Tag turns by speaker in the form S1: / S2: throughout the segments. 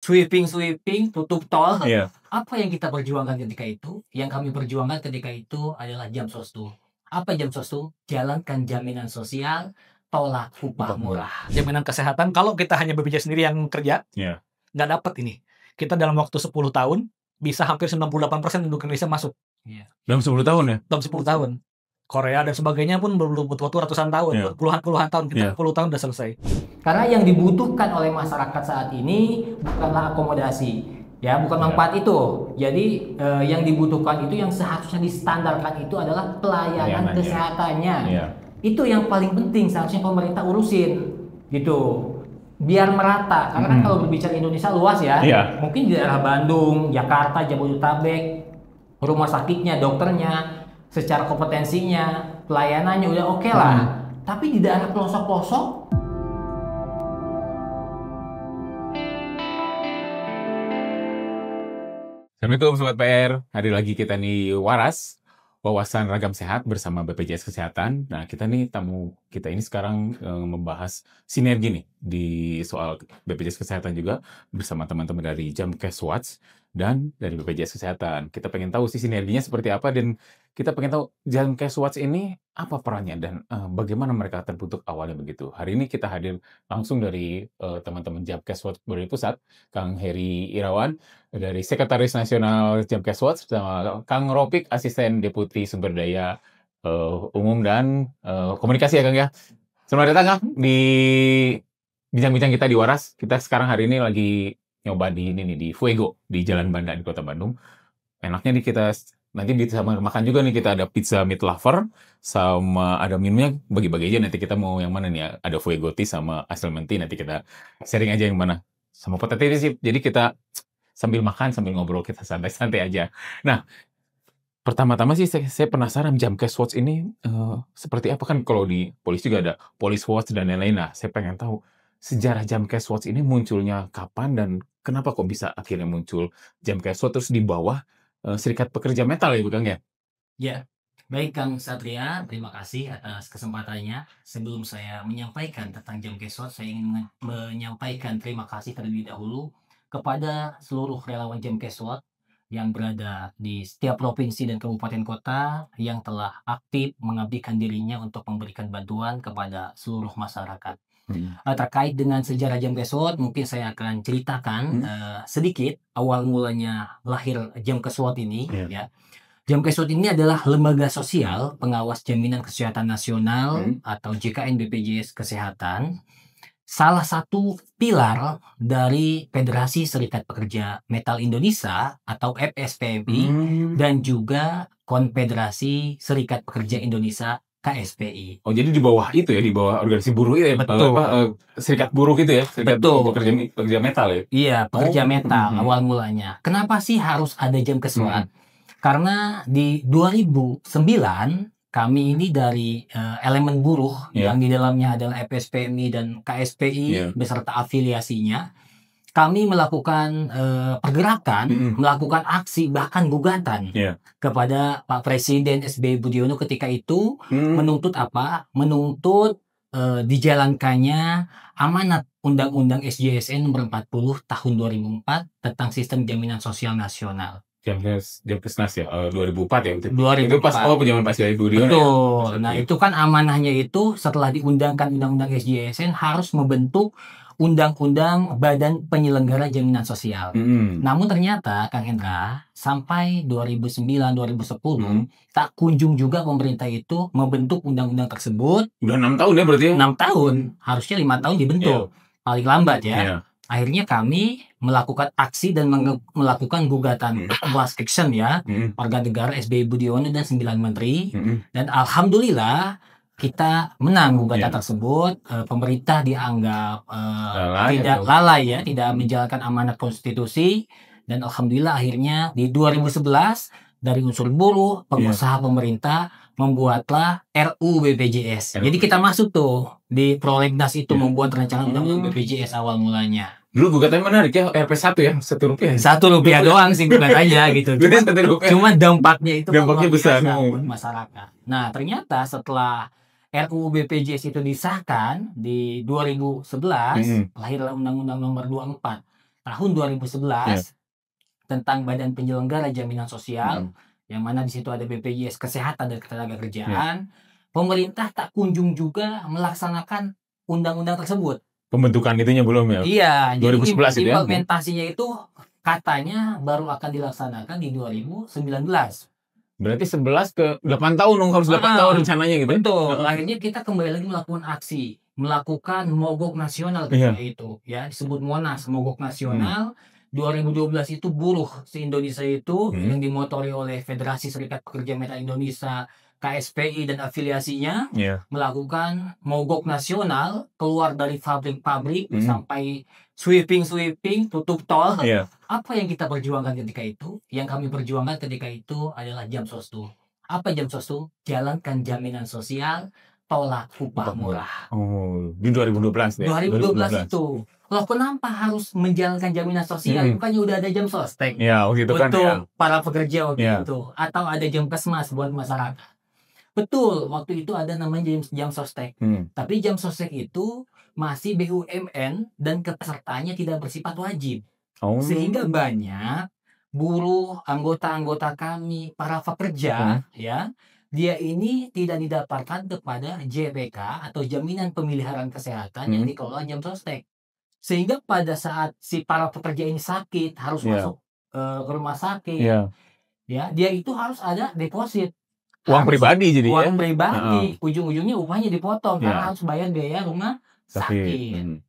S1: sweeping, tutup tol.
S2: Iya.
S1: Apa yang kita perjuangkan ketika itu? Yang kami perjuangkan ketika itu adalah Jamsos tuh. Apa Jamsos tuh? Jalankan jaminan sosial, tolak upah murah.
S3: Jaminan kesehatan, kalau kita hanya BPJS sendiri yang kerja,
S2: Iya.
S3: nggak dapat ini. Kita dalam waktu 10 tahun, bisa hampir 98% penduduk Indonesia masuk.
S2: Dalam 10 tahun ya?
S3: Dalam 10 tahun. Korea dan sebagainya pun belum butuh waktu ratusan tahun,
S2: Iya.
S3: puluhan tahun, kita
S2: Iya.
S3: 10 tahun udah selesai.
S1: Karena yang dibutuhkan oleh masyarakat saat ini bukanlah akomodasi, ya, bukan manfaat itu. Jadi yang dibutuhkan itu, yang seharusnya distandarkan itu adalah pelayanan
S2: Pelayanannya.
S1: kesehatannya.
S2: Iya.
S1: Itu yang paling penting seharusnya pemerintah urusin, gitu. Biar merata, karena kan kalau berbicara Indonesia luas ya.
S2: Iya.
S1: Mungkin di daerah Bandung, Jakarta, Jabodetabek, rumah sakitnya, dokternya, secara kompetensinya, pelayanannya udah oke lah. Tapi di daerah pelosok-pelosok,
S2: Assalamualaikum Sobat PR, hari lagi kita nih Waras, Wawasan Ragam Sehat bersama BPJS Kesehatan. Nah, kita ini sekarang membahas sinergi nih di soal BPJS Kesehatan juga bersama teman-teman dari Jamkes Watch dan dari BPJS Kesehatan. Kita pengen tahu sih sinerginya seperti apa, dan kita pengen tahu Jamkes Watch ini apa perannya dan bagaimana mereka terbentuk awalnya begitu. Hari ini kita hadir langsung dari teman-teman Jamkes Watch Bogor Pusat, Kang Heri Irawan, dari Sekretaris Nasional Jamkes Watch, sama Kang Ropik, Asisten Deputi Sumber Daya Umum dan Komunikasi ya Kang ya. Selamat datang Kang di bincang-bincang kita di Waras. Kita sekarang hari ini lagi nyoba di ini nih, di Fuego di Jalan Banda di Kota Bandung. Enaknya nih kita nanti bisa makan juga nih, kita ada pizza meat lover sama ada minumnya bagi-bagi aja, nanti kita mau yang mana nih ya. Ada Fuego tea sama ice lemon tea, nanti kita sharing aja yang mana. Sama potato sih. Jadi kita sambil makan, sambil ngobrol, kita santai-santai aja. Nah, pertama-tama sih saya penasaran Jamkes Watch ini seperti apa, kan kalau di polisi juga ada Police Watch dan lain-lain. Nah, saya pengen tahu sejarah Jamkes Watch ini munculnya kapan dan kenapa kok bisa akhirnya muncul Jamkes Watch terus di bawah Serikat Pekerja Metal ya, Kang ya?
S1: ya. Baik Kang Satria, terima kasih atas kesempatannya. Sebelum saya menyampaikan tentang Jamkes Watch, saya ingin menyampaikan terima kasih terlebih dahulu kepada seluruh relawan Jamkes Watch yang berada di setiap provinsi dan kabupaten kota yang telah aktif mengabdikan dirinya untuk memberikan bantuan kepada seluruh masyarakat. Terkait dengan sejarah Jamkes Watch, mungkin saya akan ceritakan sedikit awal mulanya lahir Jamkes Watch ini. Ya. Jamkes Watch ini adalah lembaga sosial pengawas jaminan kesehatan nasional atau JKN BPJS Kesehatan. Salah satu pilar dari Federasi Serikat Pekerja Metal Indonesia atau FSPMI dan juga Konfederasi Serikat Pekerja Indonesia KSPI.
S2: Oh, jadi di bawah itu ya, di bawah organisasi buruh itu ya?
S1: Betul.
S2: Serikat buruh gitu ya? Serikat
S1: Betul.
S2: pekerja metal ya?
S1: Iya, pekerja metal awal mulanya. Kenapa sih harus ada Jamkes Watch? Karena di 2009 kami ini dari elemen buruh yang di dalamnya adalah FSPMI dan KSPI beserta afiliasinya, kami melakukan pergerakan, melakukan aksi, bahkan gugatan kepada Pak Presiden SBY Budiono ketika itu menuntut apa? Menuntut dijalankannya amanat Undang-Undang SJSN nomor 40 tahun 2004 tentang Sistem Jaminan Sosial Nasional.
S2: Jamkesnas ya, 2004 ya?
S1: 2004.
S2: Itu pas penjaman Pak SBY Budiono.
S1: Betul. Nah, itu kan amanahnya itu setelah diundangkan Undang-Undang SJSN harus membentuk Undang-Undang Badan Penyelenggara Jaminan Sosial. Namun ternyata Kang Hendra sampai 2009-2010 tak kunjung juga pemerintah itu membentuk undang-undang tersebut.
S2: Udah 6 tahun ya berarti ya?
S1: 6 tahun, harusnya 5 tahun dibentuk. Paling lambat ya. Akhirnya kami melakukan aksi dan melakukan gugatan class action ya, warga negara SBY Budiono dan 9 menteri. Dan alhamdulillah kita menang gugatan tersebut. Pemerintah dianggap tidak lalai ya, tidak menjalankan amanat konstitusi. Dan alhamdulillah akhirnya di 2011 dari unsur buruh, pengusaha, pemerintah membuatlah RUU BPJS. Jadi kita masuk tuh di prolegnas itu membuat rancangan undang-undang BPJS awal mulanya.
S2: Dulu gugatannya menarik ya, RP1 ya, Rp1.
S1: Rp1 doang sih gugatannya gitu. Cuma dampaknya itu
S2: besar
S1: buat masyarakat. Nah, ternyata setelah RUU BPJS itu disahkan di 2011, lahirlah Undang-Undang Nomor 24 tahun 2011
S2: Iya.
S1: tentang Badan Penyelenggara Jaminan Sosial,
S2: Mhm.
S1: yang mana di situ ada BPJS Kesehatan dan
S2: Iya.
S1: Ketenagakerjaan, pemerintah tak kunjung juga melaksanakan undang-undang tersebut.
S2: Pembentukan itunya belum ya?
S1: Iya, jadi
S2: 2011 itu ya?
S1: implementasinya itu katanya baru akan dilaksanakan di 2019.
S2: Berarti 11 ke 8 tahun dong, harus 8 tahun rencananya gitu ya?
S1: Betul.
S2: Heeh.
S1: Akhirnya kita kembali lagi melakukan aksi, melakukan mogok nasional
S2: Iya.
S1: ketika itu, ya disebut Monas, mogok nasional. 2012 itu buruh se-Indonesia itu yang dimotori oleh Federasi Serikat Pekerja Metal Indonesia, KSPI dan afiliasinya
S2: Iya.
S1: melakukan mogok nasional, keluar dari pabrik-pabrik sampai sweeping, tutup tol.
S2: Iya.
S1: Apa yang kita perjuangkan ketika itu? Yang kami perjuangkan ketika itu adalah Jamsostu. Apa Jamsostu? Jalankan jaminan sosial, tolak upah murah.
S2: Oh, di 2012 ya?
S1: 2012 itu. Loh, kenapa harus menjalankan jaminan sosial? Bukannya udah ada jam sostek
S2: Ya, waktu itu kan ya.
S1: untuk para pekerja waktu
S2: Iya.
S1: itu, atau ada jam kesmas buat masyarakat. Betul, waktu itu ada namanya jam sostek. Tapi jam sostek itu masih BUMN dan kepesertaannya tidak bersifat wajib.
S2: Oh.
S1: Sehingga banyak buruh, anggota-anggota kami, para pekerja, ya, dia ini tidak didapatkan kepada JPK atau Jaminan Pemeliharaan Kesehatan yang dikelola jam sostek. Sehingga pada saat si para pekerja ini sakit, harus masuk ke rumah sakit, ya, dia itu harus ada deposit.
S2: Uang pribadi jadi ya?
S1: Uang pribadi. Ujung-ujungnya upahnya dipotong karena harus bayar biaya rumah sakit.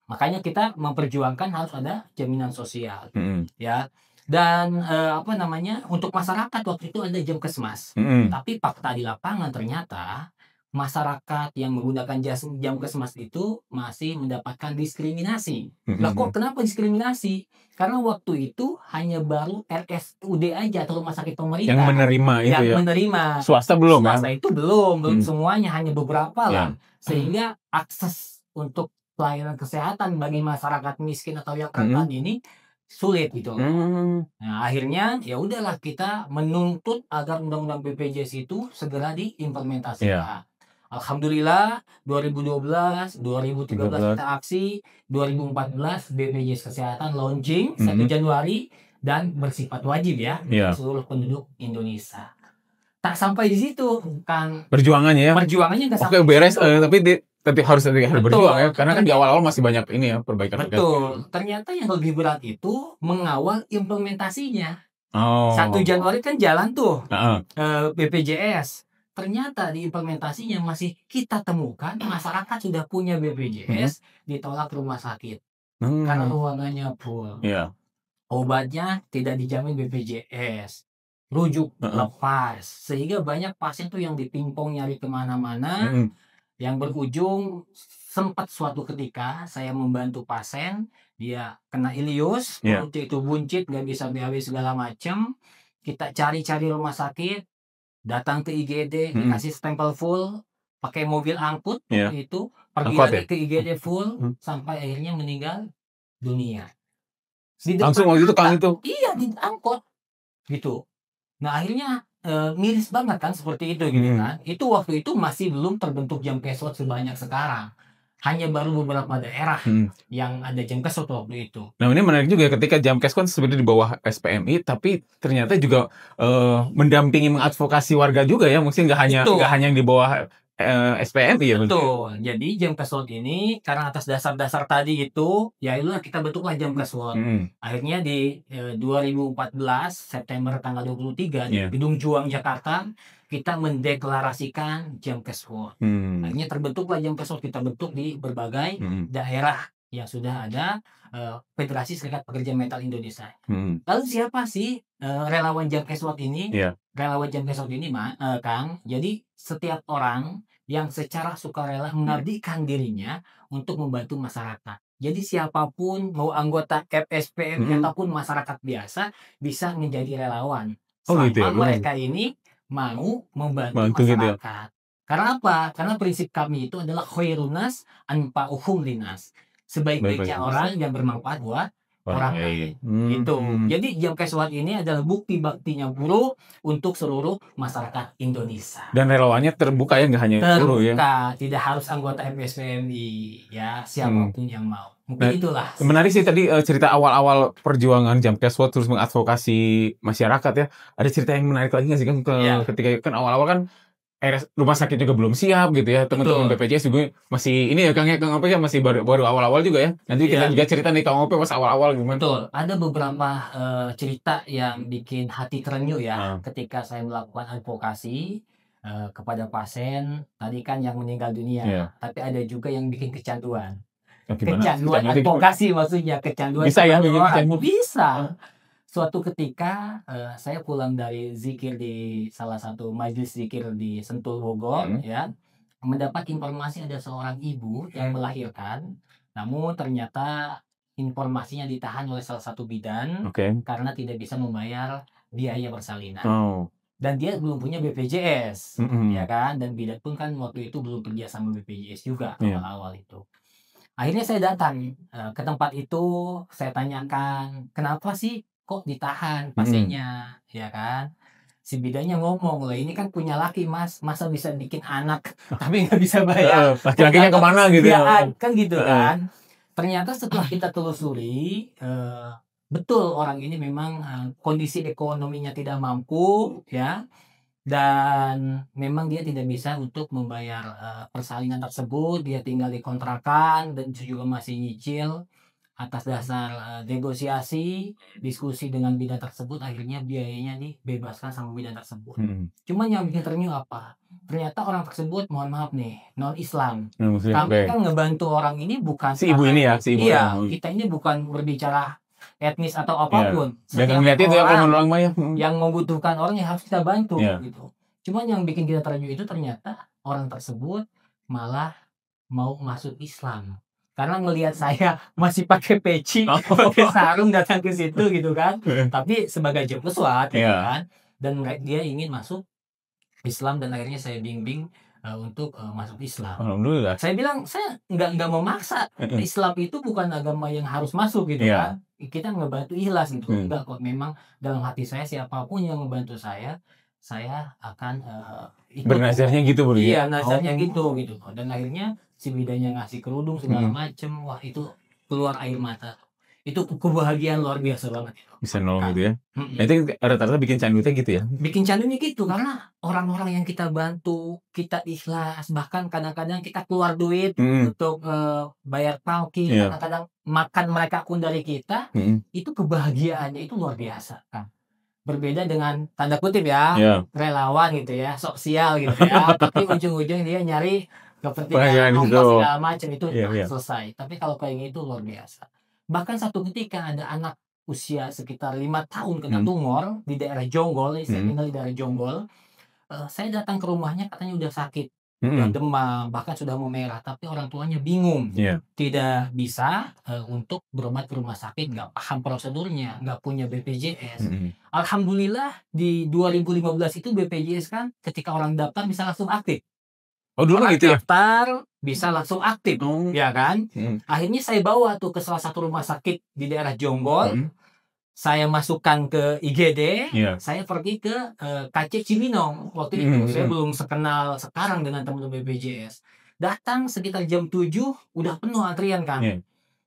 S1: Makanya kita memperjuangkan harus ada jaminan sosial, ya. Dan untuk masyarakat waktu itu ada jam kesmas. Tapi fakta di lapangan ternyata masyarakat yang menggunakan jam kesmas itu masih mendapatkan diskriminasi. Lah kok kenapa diskriminasi? Karena waktu itu hanya baru RSUD aja atau rumah sakit pemerintah
S2: yang menerima itu
S1: yang
S2: ya.
S1: menerima.
S2: Swasta belum
S1: Swasta
S2: kan?
S1: itu belum semuanya, hanya beberapa lah. Sehingga akses untuk pelayanan kesehatan bagi masyarakat miskin atau yang rentan ini sulit gitu. Nah, akhirnya ya udahlah kita menuntut agar undang-undang BPJS itu segera diimplementasikan. Alhamdulillah 2012, 2013 kita aksi, 2014 BPJS Kesehatan launching 1 Januari dan bersifat wajib ya seluruh penduduk Indonesia. Tak sampai di situ kan.
S2: Perjuangannya ya.
S1: Perjuangannya nggak sampai.
S2: Oke, beres tapi harus berjuang ya, karena kan di awal-awal masih banyak ini ya perbaikan.
S1: Betul. Ternyata yang lebih berat itu mengawal implementasinya.
S2: Oh.
S1: 1 Januari kan jalan tuh BPJS. Ternyata di implementasinya masih kita temukan masyarakat sudah punya BPJS ditolak rumah sakit karena ruangannya full. Obatnya tidak dijamin BPJS, rujuk lepas, sehingga banyak pasien tuh yang ditimpong nyari kemana-mana, yang berujung sempat suatu ketika saya membantu pasien, dia kena ileus, perutnya itu buncit, nggak bisa BAB segala macam, kita cari-cari rumah sakit, datang ke IGD, dikasih stempel full, pakai mobil angkut itu, pergi lagi ke IGD full, sampai akhirnya meninggal dunia.
S2: Langsung waktu itu Kang itu?
S1: Iya, diangkut gitu. Nah akhirnya miris banget kan seperti itu gitu kan. Itu waktu itu masih belum terbentuk jam kesot sebanyak sekarang. Hanya baru beberapa daerah yang ada jam kesot waktu itu.
S2: Nah ini menarik juga ketika Jamkes kan sebenarnya di bawah SPMI, tapi ternyata juga mendampingi mengadvokasi warga juga ya, mungkin nggak hanya yang di bawah SPMI ya.
S1: Betul. Jadi jam kesot ini karena atas dasar-dasar tadi itu, ya itulah kita bentuklah jam kesot. Akhirnya di 2014 September tanggal 23 di Gedung Juang Jakarta kita mendeklarasikan jam kesot. Akhirnya terbentuklah jam kesot, kita bentuk di berbagai daerah yang sudah ada Federasi Serikat Pekerja Metal Indonesia. Lalu siapa sih relawan jam kesot ini? Relawan jam kesot ini, Kang. Jadi setiap orang yang secara sukarela mengabdikan dirinya untuk membantu masyarakat. Jadi siapapun, mau anggota FSPM ataupun masyarakat biasa, bisa menjadi relawan. Selama mereka ini mau membantu masyarakat. Karena apa? Karena prinsip kami itu adalah khairunas anfa'uhum linas. Sebaik-baiknya orang yang bermanfaat buat orang lain. Gitu. Jadi jam kesot ini adalah bukti baktinya buruh untuk seluruh masyarakat Indonesia.
S2: Dan relawannya terbuka ya, nggak hanya buruh ya.
S1: Terbuka, tidak harus anggota FSPMI ya, siapapun yang mau. Mungkin
S2: Nah,
S1: itulah.
S2: menarik sih tadi cerita awal-awal perjuangan Jamkeswo terus mengadvokasi masyarakat ya. Ada cerita yang menarik lagi nggak sih Kang
S1: Iya,
S2: ketika kan awal-awal kan rumah sakit juga belum siap gitu ya. Teman-teman
S1: betul.
S2: BPJS juga masih ini ya Kang ya, Kang Ope kan masih baru awal-awal juga ya. Nanti kita
S1: Iya,
S2: juga cerita nih Kang Ope pas awal-awal gimana.
S1: betul. Ada beberapa cerita yang bikin hati terenyuh ya
S2: Ah,
S1: ketika saya melakukan advokasi kepada pasien tadi kan yang meninggal dunia,
S2: iya.
S1: tapi ada juga yang bikin kecanduan.
S2: Gimana?
S1: Kecanduan
S2: Kecanduan itu gimana?
S1: advokasi maksudnya, kecanduan
S2: Bisa ya
S1: sama
S2: bikin
S1: orang.
S2: kecanduan?
S1: Bisa.
S2: Ah,
S1: Suatu ketika saya pulang dari zikir di salah satu majelis zikir di Sentul Bogor ya, mendapat informasi ada seorang ibu yang melahirkan, namun ternyata informasinya ditahan oleh salah satu bidan
S2: Oke.
S1: karena tidak bisa membayar biaya persalinan.
S2: Oh.
S1: Dan dia belum punya BPJS, ya
S2: Mm-mm.
S1: kan? Dan bidan pun kan waktu itu belum kerja sama BPJS juga
S2: Iya.
S1: awal-awal itu. Akhirnya saya datang ke tempat itu, saya tanyakan, "Kenapa sih kok ditahan
S2: Mm-mm.
S1: pasiennya?" Ya kan. Si bidannya ngomong, "Lah ini kan punya laki Mas, masa bisa bikin anak tapi nggak bisa bayar
S2: Laki-lakinya kemana gitu ya?
S1: ketersediaan?" Kan gitu
S2: Heeh.
S1: kan. Ternyata setelah kita telusuri, betul orang ini memang kondisi ekonominya tidak mampu ya, dan memang dia tidak bisa untuk membayar persalinan tersebut, dia tinggal di kontrakan dan juga masih nyicil. Atas dasar negosiasi, diskusi dengan bidan tersebut, akhirnya biayanya dibebaskan sama bidan tersebut.
S2: Mm-mm.
S1: Cuman yang bikin terenyuh apa? Ternyata orang tersebut, mohon maaf nih, non-Islam.
S2: Muslim,
S1: Kami
S2: oke.
S1: kan ngebantu orang ini bukan
S2: Si ibu
S1: karena
S2: ini ya, si ibu.
S1: iya, kita ini bukan berbicara etnis atau
S2: Iya.
S1: apapun.
S2: Dan
S1: Setiap
S2: ngeliat itu ya kalau
S1: orang
S2: menolong mah ya.
S1: yang membutuhkan orang yang harus kita bantu
S2: Iya.
S1: gitu. Cuman yang bikin kita terenyuh itu ternyata orang tersebut malah mau masuk Islam. Karena ngelihat saya masih pakai peci, pakai sarung datang ke situ gitu kan. Tapi sebagai jemput gitu
S2: Iya.
S1: kan. Dan dia ingin masuk Islam dan akhirnya saya bimbing untuk masuk Islam.
S2: Alhamdulillah.
S1: Saya bilang saya nggak memaksa.
S2: Heeh.
S1: Islam itu bukan agama yang harus masuk gitu
S2: Iya.
S1: kan. Kita ngebantu ikhlas gitu.
S2: Hmm.
S1: Enggak kok, memang dalam hati saya siapapun yang membantu saya akan ikut.
S2: Bernazarnya gitu Bro ya?
S1: Iya, nazarnya gitu. Dan akhirnya si bidannya ngasih kerudung segala macem. Wah, itu keluar air mata. Itu kebahagiaan luar biasa banget.
S2: Bisa nolong gitu ya.
S1: Mm-mm.
S2: Nah, itu rata-rata bikin candunya gitu ya.
S1: Bikin candunya gitu karena orang-orang yang kita bantu, kita ikhlas, bahkan kadang-kadang kita keluar duit untuk bayar parkir,
S2: Iya.
S1: kadang-kadang makan mereka pun dari kita, itu kebahagiaannya itu luar biasa kan. Berbeda dengan tanda kutip ya,
S2: Iya.
S1: relawan gitu ya, sosial gitu ya, tapi ujung-ujung dia nyari
S2: Bahagia
S1: kepentingan
S2: di
S1: ongkos
S2: situ.
S1: segala macam itu
S2: Iya, iya.
S1: selesai. Tapi kalau kayak gitu luar biasa. Bahkan satu ketika ada anak usia sekitar 5 tahun kena tumor di daerah Jonggol, saya tinggal di daerah Jonggol. Saya datang ke rumahnya katanya udah sakit, udah demam, bahkan sudah mau merah, tapi orang tuanya bingung,
S2: Iya.
S1: tidak bisa untuk berobat ke rumah sakit, nggak paham prosedurnya, nggak punya BPJS. Alhamdulillah di 2015 itu BPJS kan ketika orang daftar bisa langsung aktif.
S2: Oh dulu
S1: Orang
S2: gitu ya?
S1: daftar bisa langsung aktif, ya kan? Akhirnya saya bawa tuh ke salah satu rumah sakit di daerah Jonggol. Saya masukkan ke IGD,
S2: Iya.
S1: saya pergi ke KC Cibinong waktu itu. Saya belum sekenal sekarang dengan teman-teman BPJS. Datang sekitar jam 7 udah penuh antrian kan.
S2: Iya.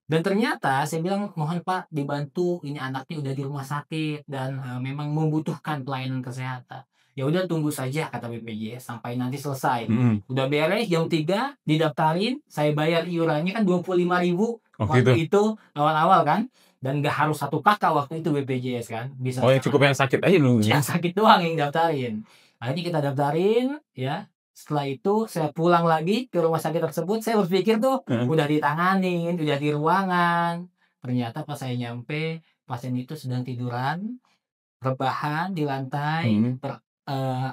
S1: Dan ternyata saya bilang, "Mohon Pak dibantu, ini anaknya udah di rumah sakit dan memang membutuhkan pelayanan kesehatan." Ya udah tunggu saja kata BPJS sampai nanti selesai. Udah beres jam 3 didaftarin, saya bayar iurannya kan 25.000 waktu itu awal-awal kan. Dan nggak harus satu kakak waktu itu BPJS kan, bisa
S2: Oh yang cukup yang sakit aja dulu.
S1: yang sakit doang yang daftarin. Akhirnya kita daftarin ya. Setelah itu saya pulang lagi ke rumah sakit tersebut, saya berpikir tuh udah ditanganin, udah di ruangan. Ternyata pas saya nyampe, pasien itu sedang tiduran, rebahan di lantai,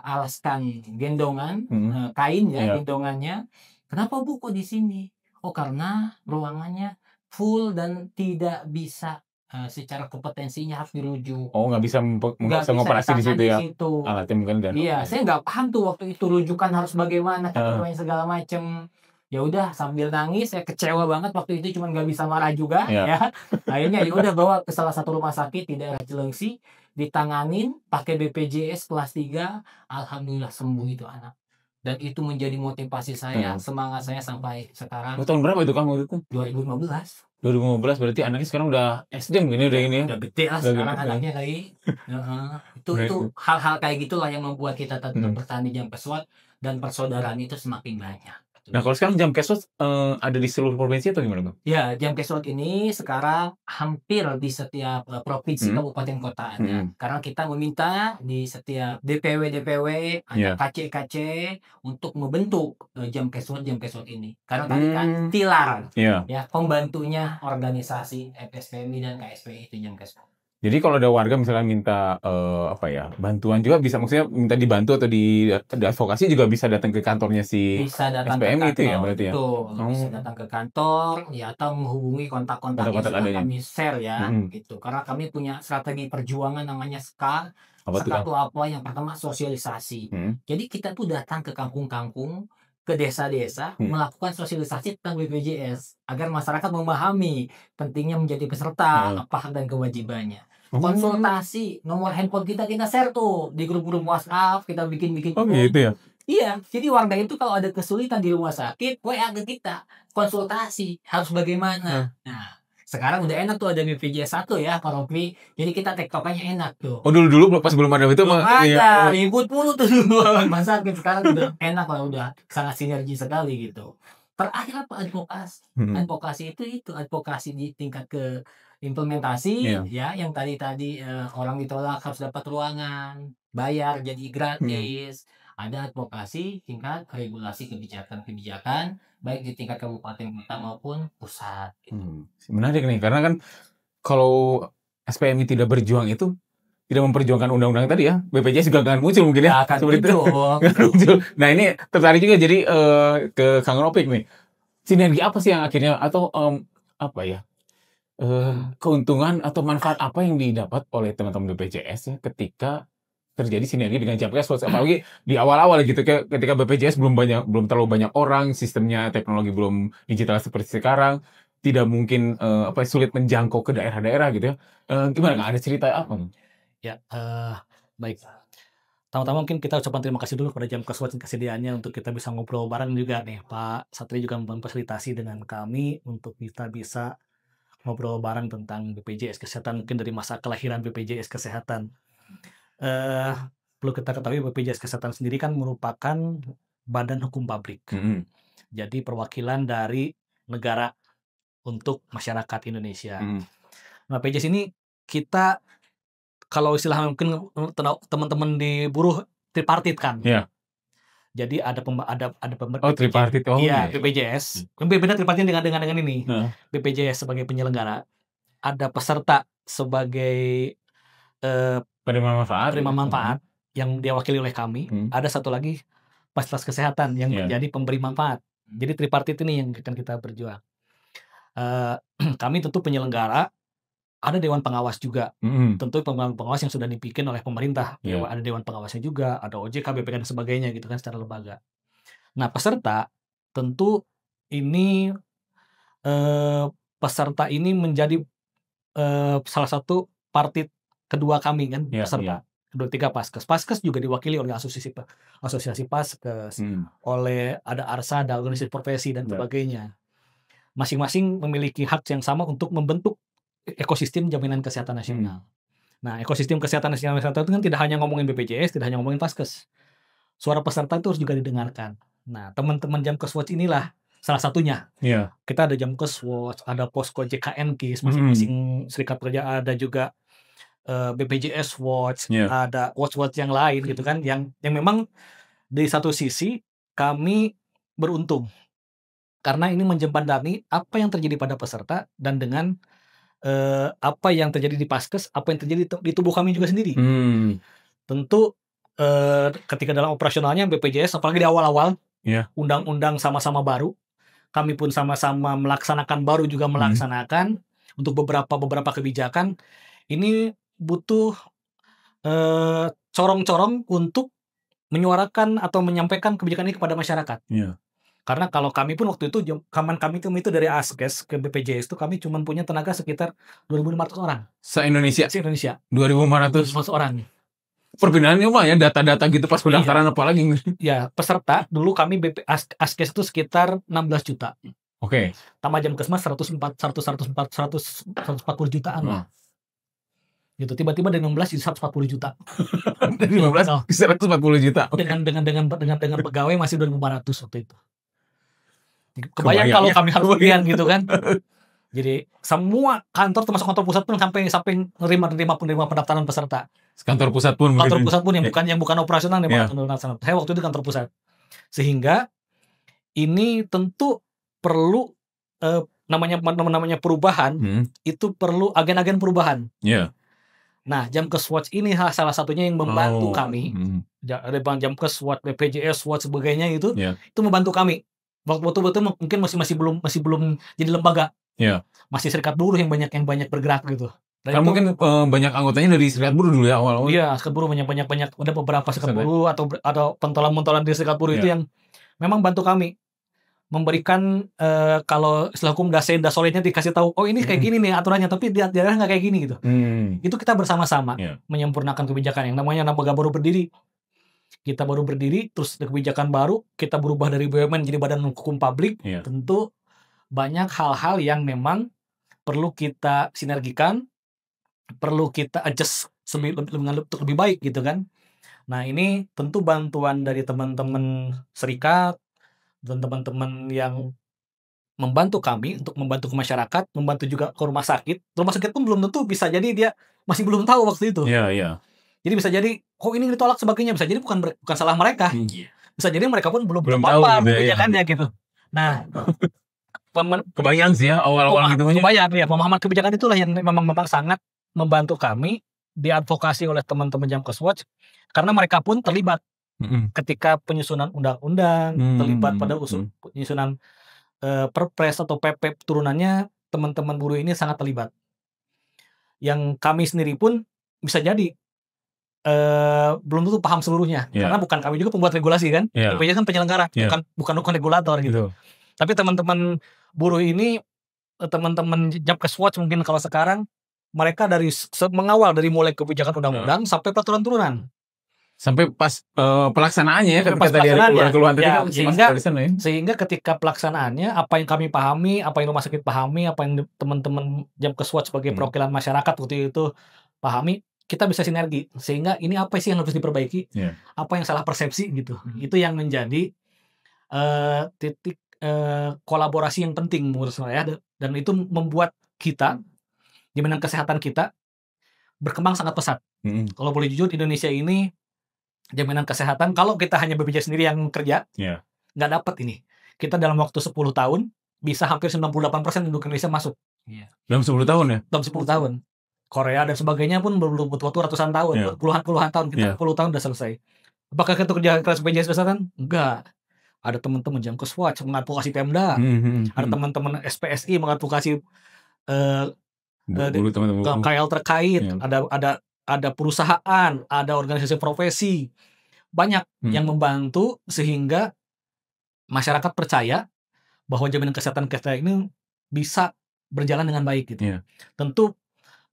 S1: alaskan gendongan, kain ya,
S2: Iya.
S1: gendongannya. "Kenapa Bu kok di sini?" "Oh karena ruangannya full dan tidak bisa secara kompetensinya harus dirujuk."
S2: Oh nggak bisa
S1: Nggak bisa
S2: ngoperasi di situ ya?
S1: ditangani situ.
S2: Alatnya mungkin dan.
S1: Iya, saya nggak paham tuh waktu itu rujukan harus bagaimana, ketentuannya segala macem. Ya udah sambil nangis, saya kecewa banget waktu itu, cuman nggak bisa marah juga
S2: Iya.
S1: ya. Akhirnya ya udah bawa ke salah satu rumah sakit di daerah Cilengsi, ditanganin pakai BPJS kelas 3, alhamdulillah sembuh itu anak. Dan itu menjadi motivasi saya, semangat saya sampai sekarang.
S2: Tahun berapa itu Kang waktu itu?
S1: 2015.
S2: 2015 berarti anaknya sekarang udah SD mungkin ya, udah ini ya?
S1: Udah gede lah
S2: Udah
S1: sekarang
S2: gede.
S1: anaknya kali. Heeh. Itu
S2: Berarti
S1: hal-hal kayak gitulah yang membuat kita tetap
S2: mhm.
S1: bertahan di jam kesot dan persaudaraan itu semakin banyak.
S2: Nah, kalau sekarang jam kesot, ada di seluruh provinsi atau gimana, Bang?
S1: Ya, jam kesot ini sekarang hampir di setiap, provinsi,
S2: Mhm,
S1: kabupaten, kota ada.
S2: mhm.
S1: Karena kita meminta di setiap DPW-DPW, ada
S2: Iya.
S1: KC-KC untuk membentuk, jam kesot ini. Karena tadi kan
S2: Mmm.
S1: pilar,
S2: Iya.
S1: ya, pembantunya organisasi FSPMI dan KSPI itu jam kesot.
S2: Jadi kalau ada warga misalnya minta, apa ya, bantuan juga bisa maksudnya minta dibantu atau diadvokasi juga bisa datang ke kantornya si
S1: Bisa datang ke
S2: SPMI itu ya
S1: kantor,
S2: berarti ya?
S1: betul. Bisa
S2: Oh,
S1: datang ke kantor, ya atau menghubungi kontak-kontak yang
S2: kontak-kontak
S1: sudah
S2: adanya.
S1: kami share ya,
S2: Mhm.
S1: gitu. Karena kami punya strategi perjuangan namanya SKA.
S2: Apa tuh,
S1: SKA
S2: Kang?
S1: itu apa? Yang pertama sosialisasi.
S2: Mhm,
S1: Jadi kita tuh datang ke kampung-kampung, ke desa-desa,
S2: mhm.
S1: melakukan sosialisasi tentang BPJS agar masyarakat memahami pentingnya menjadi peserta,
S2: Heeh.
S1: apa hak dan kewajibannya.
S2: Oh.
S1: Konsultasi, nomor handphone kita share tuh di grup-grup WhatsApp, kita bikin-bikin
S2: Oh
S1: grup.
S2: gitu ya?
S1: Iya, jadi warga itu kalau ada kesulitan di rumah sakit, WA ke kita, konsultasi, harus
S2: Heeh.
S1: bagaimana. Nah, sekarang udah enak tuh ada BPJS 1 ya, Pak Rofi. Jadi kita tektokannya enak tuh.
S2: Oh dulu-dulu pas belum ada itu
S1: Belum
S2: mah iya,
S1: ada, ribut mulu tuh dulu rumah sakit. Sekarang udah enak lah, udah sangat sinergi sekali gitu. Terakhir apa? Advokasi.
S2: Mhm.
S1: Advokasi itu advokasi di tingkat ke implementasi
S2: Iya.
S1: ya, yang tadi, orang ditolak harus dapat ruangan, bayar jadi
S2: Mhm.
S1: gratis. Ada advokasi tingkat regulasi kebijakan-kebijakan, baik di tingkat kabupaten kota maupun pusat gitu.
S2: Menarik nih karena kan kalau SPMI tidak berjuang itu, tidak memperjuangkan undang-undang tadi ya, BPJS juga nggak akan muncul mungkin ya,
S1: Nggak akan
S2: seperti itu.
S1: muncul.
S2: Nggak akan muncul. Nah ini tertarik juga jadi, ke Kang Ropik nih. Sinergi apa sih yang akhirnya atau, apa ya, keuntungan atau manfaat apa yang didapat oleh teman-teman BPJS ya ketika terjadi sinergi dengan Jamkeswas? Apalagi di awal-awal gitu ketika BPJS belum terlalu banyak orang, sistemnya teknologi belum digital seperti sekarang, tidak mungkin, sulit menjangkau ke daerah-daerah gitu ya. Gimana Kang, ada cerita apa nih?
S3: Ya, baik. Pertama-tama mungkin kita ucapkan terima kasih dulu kepada Jamkeswas kesediaannya untuk kita bisa ngobrol bareng juga nih. Pak Satri juga memfasilitasi dengan kami untuk kita bisa ngobrol bareng tentang BPJS Kesehatan, mungkin dari masa kelahiran BPJS Kesehatan. Perlu kita ketahui BPJS Kesehatan sendiri kan merupakan badan hukum pabrik.
S2: Mhm.
S3: Jadi perwakilan dari negara untuk masyarakat Indonesia.
S2: Mhm.
S3: Nah, BPJS ini kita kalau istilah mungkin teman-teman di buruh tripartit kan.
S2: Iya.
S3: Jadi ada
S2: Oh tripartit, oh
S3: iya,
S2: iya.
S3: BPJS. Beda tripartit dengan ini.
S2: Heeh.
S3: BPJS sebagai penyelenggara, ada peserta sebagai
S2: Penerima manfaat.
S3: penerima manfaat yang diwakili oleh kami. Ada satu lagi fasilitas kesehatan yang
S2: Iya.
S3: menjadi pemberi manfaat. Jadi tripartit ini yang akan kita berjuang. Kami tentu penyelenggara, ada dewan pengawas juga.
S2: Mhm.
S3: Tentu pengawas yang sudah dibikin oleh pemerintah.
S2: Iya.
S3: Ada dewan pengawasnya juga, ada OJK, BPK dan sebagainya gitu kan secara lembaga. Nah, peserta tentu ini peserta ini menjadi salah satu partit kedua kami kan,
S2: Iya,
S3: peserta. Kedua tiga Paskes. Paskes juga diwakili oleh asosiasi Paskes, oleh ada ARSA, ada organisasi profesi dan
S2: Iya.
S3: sebagainya. Masing-masing memiliki hak yang sama untuk membentuk ekosistem jaminan kesehatan nasional. Nah, ekosistem kesehatan nasional itu kan tidak hanya ngomongin BPJS, tidak hanya ngomongin Paskes. Suara peserta itu harus juga didengarkan. Nah, teman-teman Jamkeswas inilah salah satunya.
S2: Iya.
S3: Kita ada Jamkeswas, ada Posko JKNKIS, masing-masing serikat pekerja, ada juga BPJS Watch,
S2: Iya.
S3: ada watch-watch yang lain gitu kan, yang memang di satu sisi kami beruntung karena ini menjembatani apa yang terjadi pada peserta dan dengan apa yang terjadi di Paskes, apa yang terjadi di tubuh kami juga sendiri. Tentu ketika dalam operasionalnya BPJS, apalagi di awal-awal,
S2: Iya.
S3: undang-undang sama-sama baru, kami pun sama-sama melaksanakan, baru juga melaksanakan untuk beberapa kebijakan. Ini butuh corong-corong untuk menyuarakan atau menyampaikan kebijakan ini kepada masyarakat.
S2: Iya.
S3: Karena kalau kami pun waktu itu, kami itu dari Askes ke BPJS itu kami cuma punya tenaga sekitar 2.500 orang.
S2: Se-Indonesia?
S3: Se-Indonesia.
S2: 2.500
S3: orang.
S2: Perpindahannya lumayan data-data gitu pas pendaftaran apalagi.
S3: Ya, peserta dulu kami Askes itu sekitar 16 juta.
S2: Oke.
S3: Tambah jam kesmas 140 jutaan lah. Gitu. Tiba-tiba dari 16 jadi 140 juta.
S2: Dari 15 ke 140 juta. Oke.
S3: Dengan pegawai masih 2.500 waktu itu. Kebayang
S2: Kebayang
S3: kalau
S2: ya.
S3: kami harus sekian gitu kan. Jadi semua kantor termasuk kantor pusat pun sampai menerima pendaftaran peserta.
S2: Kantor pusat pun
S3: Kantor
S2: begitu.
S3: pusat pun yang bukan operasional
S2: Iya.
S3: Saya waktu itu kantor pusat. Sehingga ini tentu perlu namanya perubahan, itu perlu agen-agen perubahan.
S2: Iya.
S3: Nah, Jamkes Watch ini salah satunya yang membantu kami. Ada Bang Jamkes Watch, BPJS Watch sebagainya itu membantu kami. Waktu itu mungkin masih belum jadi lembaga.
S2: Iya.
S3: Masih serikat buruh yang banyak bergerak gitu.
S2: Kan mungkin banyak anggotanya dari serikat buruh dulu ya awal-awal.
S3: Iya, serikat buruh banyak ada beberapa serikat buruh atau pentolan-pentolan di serikat buruh itu yang memang bantu kami memberikan kalau istilah hukum dasolidnya dikasih tahu, oh ini kayak gini nih aturannya, tapi di daerah nggak kayak gini gitu. Itu kita bersama-sama menyempurnakan kebijakan yang namanya lembaga baru berdiri. Kita baru berdiri, terus kebijakan baru, kita berubah dari BUMN jadi Badan Hukum Publik. Tentu banyak hal-hal yang memang perlu kita sinergikan, perlu kita adjust untuk lebih baik gitu kan. Nah ini tentu bantuan dari teman-teman serikat dan teman-teman yang membantu kami untuk membantu ke masyarakat, membantu juga ke rumah sakit. Rumah sakit pun belum tentu, bisa jadi dia masih belum tahu waktu itu.
S2: Iya.
S3: Jadi bisa jadi, kok ini ditolak sebagainya, bisa jadi bukan salah mereka. Bisa jadi mereka pun belum
S2: tahu
S3: kebijakannya gitu. Nah,
S2: kebayang sih ya awal-awal gitu.
S3: Kebayang ya, pemahaman kebijakan itulah yang memang sangat membantu kami diadvokasi oleh teman-teman Jamkes Watch, karena mereka pun terlibat ketika penyusunan undang-undang, terlibat pada penyusunan perpres atau PP turunannya, teman-teman buruh ini sangat terlibat. Yang kami sendiri pun bisa jadi belum tentu paham seluruhnya, karena bukan kami juga pembuat regulasi kan, BPJS kan penyelenggara, bukan regulator gitu. Tapi teman-teman buruh ini, teman-teman Jamkes Watch mungkin kalau sekarang mereka dari mengawal dari mulai kebijakan undang-undang sampai peraturan turunan.
S2: Sampai pas pelaksanaannya ya, ketika tadi ada keluhan tadi
S3: sehingga ketika pelaksanaannya, apa yang kami pahami, apa yang rumah sakit pahami, apa yang teman-teman Jamkes Watch sebagai perwakilan masyarakat waktu itu pahami, kita bisa sinergi. Sehingga ini apa sih yang harus diperbaiki, apa yang salah persepsi gitu. Itu yang menjadi titik kolaborasi yang penting menurut saya, dan itu membuat kita, jaminan kesehatan kita berkembang sangat pesat. Kalau boleh jujur, Indonesia ini jaminan kesehatan, kalau kita hanya BPJS sendiri yang kerja, nggak dapat ini. Kita dalam waktu 10 tahun bisa hampir 98% penduduk Indonesia masuk.
S2: Dalam 10 tahun ya?
S3: Dalam 10 tahun. Korea dan sebagainya pun belum butuh waktu ratusan tahun, puluhan tahun, kita 10 tahun udah selesai. Apakah kita kerja keras BPJS kesehatan? Enggak. Ada teman-teman Jamkes Watch mengadvokasi Pemda, ada teman-teman SPSI mengadvokasi KL terkait, ada perusahaan, ada organisasi profesi, banyak yang membantu sehingga masyarakat percaya bahwa jaminan kesehatan kita ini bisa berjalan dengan baik gitu. Tentu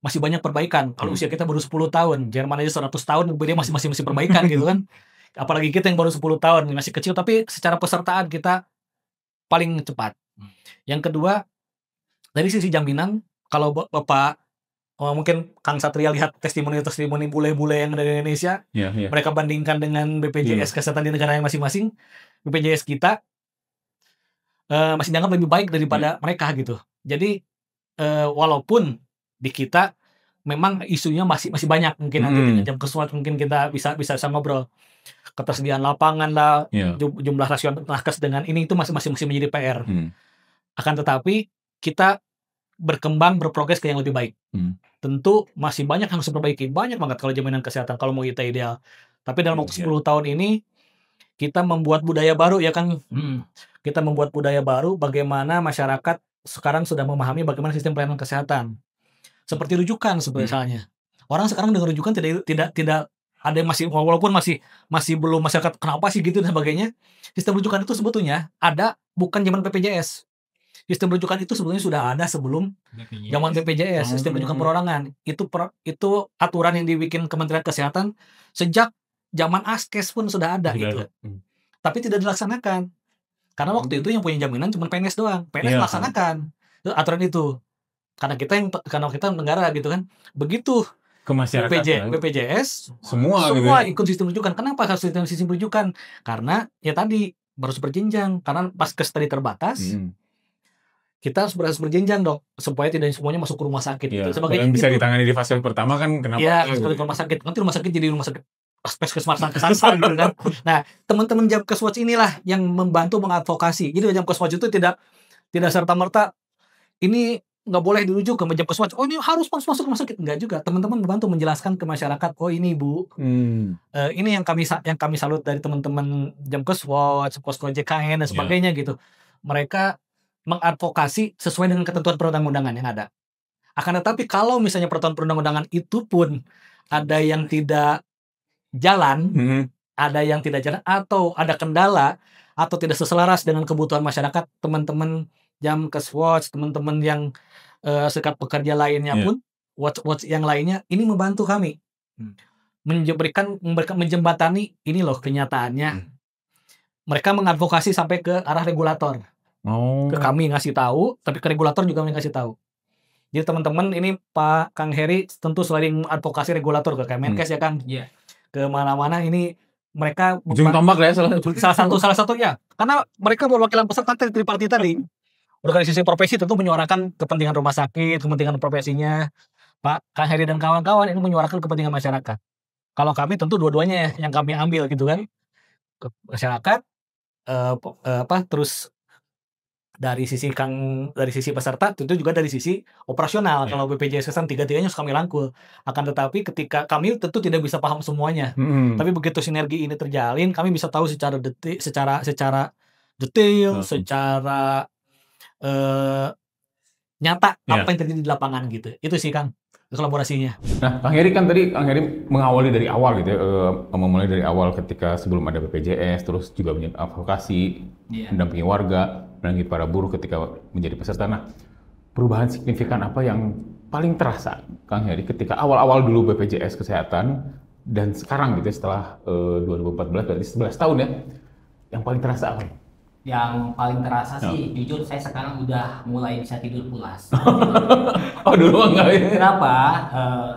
S3: masih banyak perbaikan. Kalau usia kita baru 10 tahun, Jerman aja 100 tahun, dia masih perbaikan gitu kan. Apalagi kita yang baru 10 tahun, masih kecil, tapi secara pesertaan kita paling cepat. Yang kedua, dari sisi jaminan, kalau Bapak mungkin Kang Satria lihat testimoni bule-bule yang dari Indonesia, mereka bandingkan dengan BPJS kesehatan di negara yang masing-masing, BPJS kita masih dianggap lebih baik daripada mereka gitu. Jadi walaupun di kita memang isunya masih banyak, mungkin nanti dengan Jamkes Watch mungkin kita bisa ngobrol, ketersediaan lapangan lah, jumlah rasio nakes dengan ini itu masih menjadi PR. Akan tetapi kita berkembang, berprogres ke yang lebih baik. Tentu masih banyak yang harus diperbaiki, banyak banget kalau jaminan kesehatan kalau mau kita ideal. Tapi dalam waktu 10 tahun ini kita membuat budaya baru ya kan. Kita membuat budaya baru bagaimana masyarakat sekarang sudah memahami bagaimana sistem pelayanan kesehatan. Seperti rujukan sebenarnya. Orang sekarang dengan rujukan tidak ada yang walaupun masih belum masyarakat kenapa sih gitu dan sebagainya. Sistem rujukan itu sebetulnya ada bukan zaman BPJS. Sistem rujukan itu sebetulnya sudah ada sebelum zaman BPJS. Sistem rujukan perorangan itu aturan yang dibikin Kementerian Kesehatan sejak zaman Askes pun sudah ada gitu. Tapi tidak dilaksanakan Karena waktu itu yang punya jaminan cuma PNS doang. PNS
S2: Iya.
S3: melaksanakan aturan itu. Karena kita negara gitu kan. Begitu
S2: Ke masyarakat
S3: BPJS
S2: semua gitu
S3: semua
S2: ya.
S3: ikut sistem rujukan. Kenapa harus sistem rujukan? Karena ya tadi harus berjenjang. Karena paskes tadi terbatas, kita harus berjenjang dong supaya tidak semuanya masuk ke rumah sakit.
S2: Iya.
S3: Sebagai
S2: Kalau yang bisa
S3: itu.
S2: ditangani di fase pertama kan kenapa?
S3: Iya, sebagai rumah sakit. Nanti rumah sakit jadi rumah sakit puskesmas kesasar gitu kan. Nah, teman-teman Jamkeswatch inilah yang membantu mengadvokasi. Jadi Jamkeswatch itu tidak serta-merta ini nggak boleh dirujuk ke Jamkeswatch. Oh, ini harus masuk rumah sakit. Enggak juga. Teman-teman membantu menjelaskan ke masyarakat, oh ini Bu, ini yang kami salut dari teman-teman Jamkeswatch, Posko JKN dan sebagainya gitu. Mereka mengadvokasi sesuai dengan ketentuan perundang-undangan yang ada. Akan tetapi kalau misalnya peraturan perundang-undangan itu pun ada yang tidak jalan, ada yang tidak jalan atau ada kendala atau tidak seselaras dengan kebutuhan masyarakat, teman-teman Jamkeswatch, teman-teman yang serikat pekerja lainnya pun, watch yang lainnya ini membantu kami menjembatani ini loh kenyataannya. Mereka mengadvokasi sampai ke arah regulator. Ke kami ngasih tahu, tapi ke regulator juga ngasih tahu. Jadi teman-teman ini Pak Kang Heri tentu selain advokasi regulator ke Kemenkes ya Kang.
S1: Iya.
S3: Ke mana-mana ini mereka
S2: Ujung tombak lah ya
S3: salah satu ya. Karena mereka perwakilan peserta tripartit tadi. Organisasi profesi tentu menyuarakan kepentingan rumah sakit, kepentingan profesinya. Pak Kang Heri dan kawan-kawan ini menyuarakan kepentingan masyarakat. Kalau kami tentu dua-duanya ya yang kami ambil gitu kan. Ke masyarakat terus dari sisi peserta tentu juga dari sisi operasional. Kalau BPJS kan tiga-tiganya harus kami rangkul. Akan tetapi ketika kami tentu tidak bisa paham semuanya. Tapi begitu sinergi ini terjalin, kami bisa tahu secara detail, secara nyata apa yang terjadi di lapangan gitu. Itu sih Kang kolaborasinya.
S2: Nah, Kang Heri kan tadi mengawali dari awal gitu ya, memulai dari awal ketika sebelum ada BPJS, terus juga advokasi, mendampingi warga, mendampingi para buruh ketika menjadi peserta. Nah, perubahan signifikan apa yang paling terasa, Kang Heri, ketika awal-awal dulu BPJS Kesehatan dan sekarang gitu setelah 2014 berarti 11 tahun ya, yang paling terasa apa?
S1: Yang paling terasa sih, jujur saya sekarang udah mulai bisa tidur pulas.
S2: Oh dulu enggak ya?
S1: Kenapa?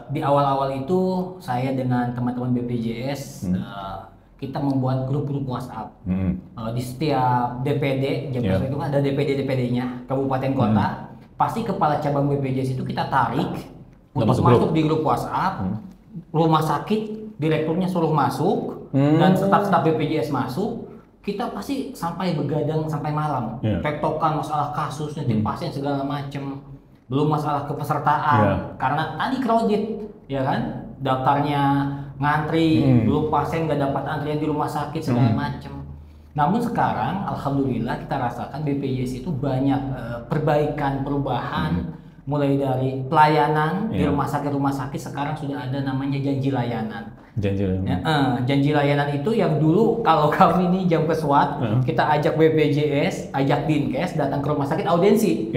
S1: Di awal-awal itu saya dengan teman-teman BPJS kita membuat grup-grup WhatsApp. Di setiap DPD, Jamkeswatch itu kan ada DPD-nya, kabupaten kota. Pasti kepala cabang BPJS itu kita tarik untuk masuk di grup WhatsApp. Rumah sakit, direkturnya suruh masuk dan staf-staf BPJS masuk. Kita pasti sampai begadang sampai malam, tektokan masalah kasus, nanti pasien segala macem, belum masalah kepesertaan, karena tadi crowded, ya kan, daftarnya ngantri, belum pasien nggak dapat antrian di rumah sakit segala macem. Namun sekarang, alhamdulillah kita rasakan BPJS itu banyak perubahan, mulai dari pelayanan di rumah sakit sekarang sudah ada namanya janji layanan. Janji layanan itu yang dulu kalau kami nih Jamkeswatch kita ajak BPJS, ajak Dinkes datang ke rumah sakit audiensi.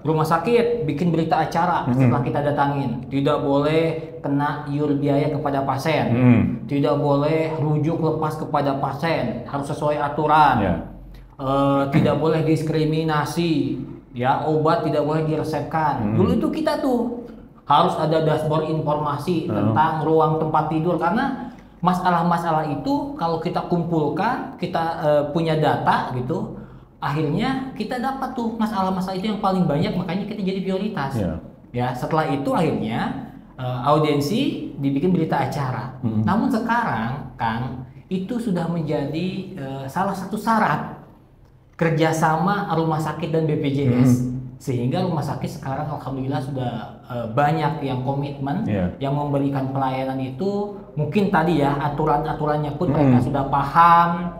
S1: Rumah sakit bikin berita acara setelah kita datangin. Tidak boleh kena iur biaya kepada pasien. Tidak boleh rujuk lepas kepada pasien, harus sesuai aturan. Tidak boleh diskriminasi. Ya, obat tidak boleh diresepkan. Dulu itu kita tuh harus ada dashboard informasi tentang ruang tempat tidur, karena masalah-masalah itu kalau kita kumpulkan, kita punya data gitu, akhirnya kita dapat tuh masalah-masalah itu yang paling banyak, makanya kita jadi prioritas. Ya, setelah itu akhirnya audiensi dibikin berita acara. Namun sekarang Kang, itu sudah menjadi salah satu syarat kerjasama rumah sakit dan BPJS. Sehingga rumah sakit sekarang alhamdulillah sudah banyak yang komitmen, yang memberikan pelayanan itu. Mungkin tadi ya aturan-aturannya pun mereka sudah paham,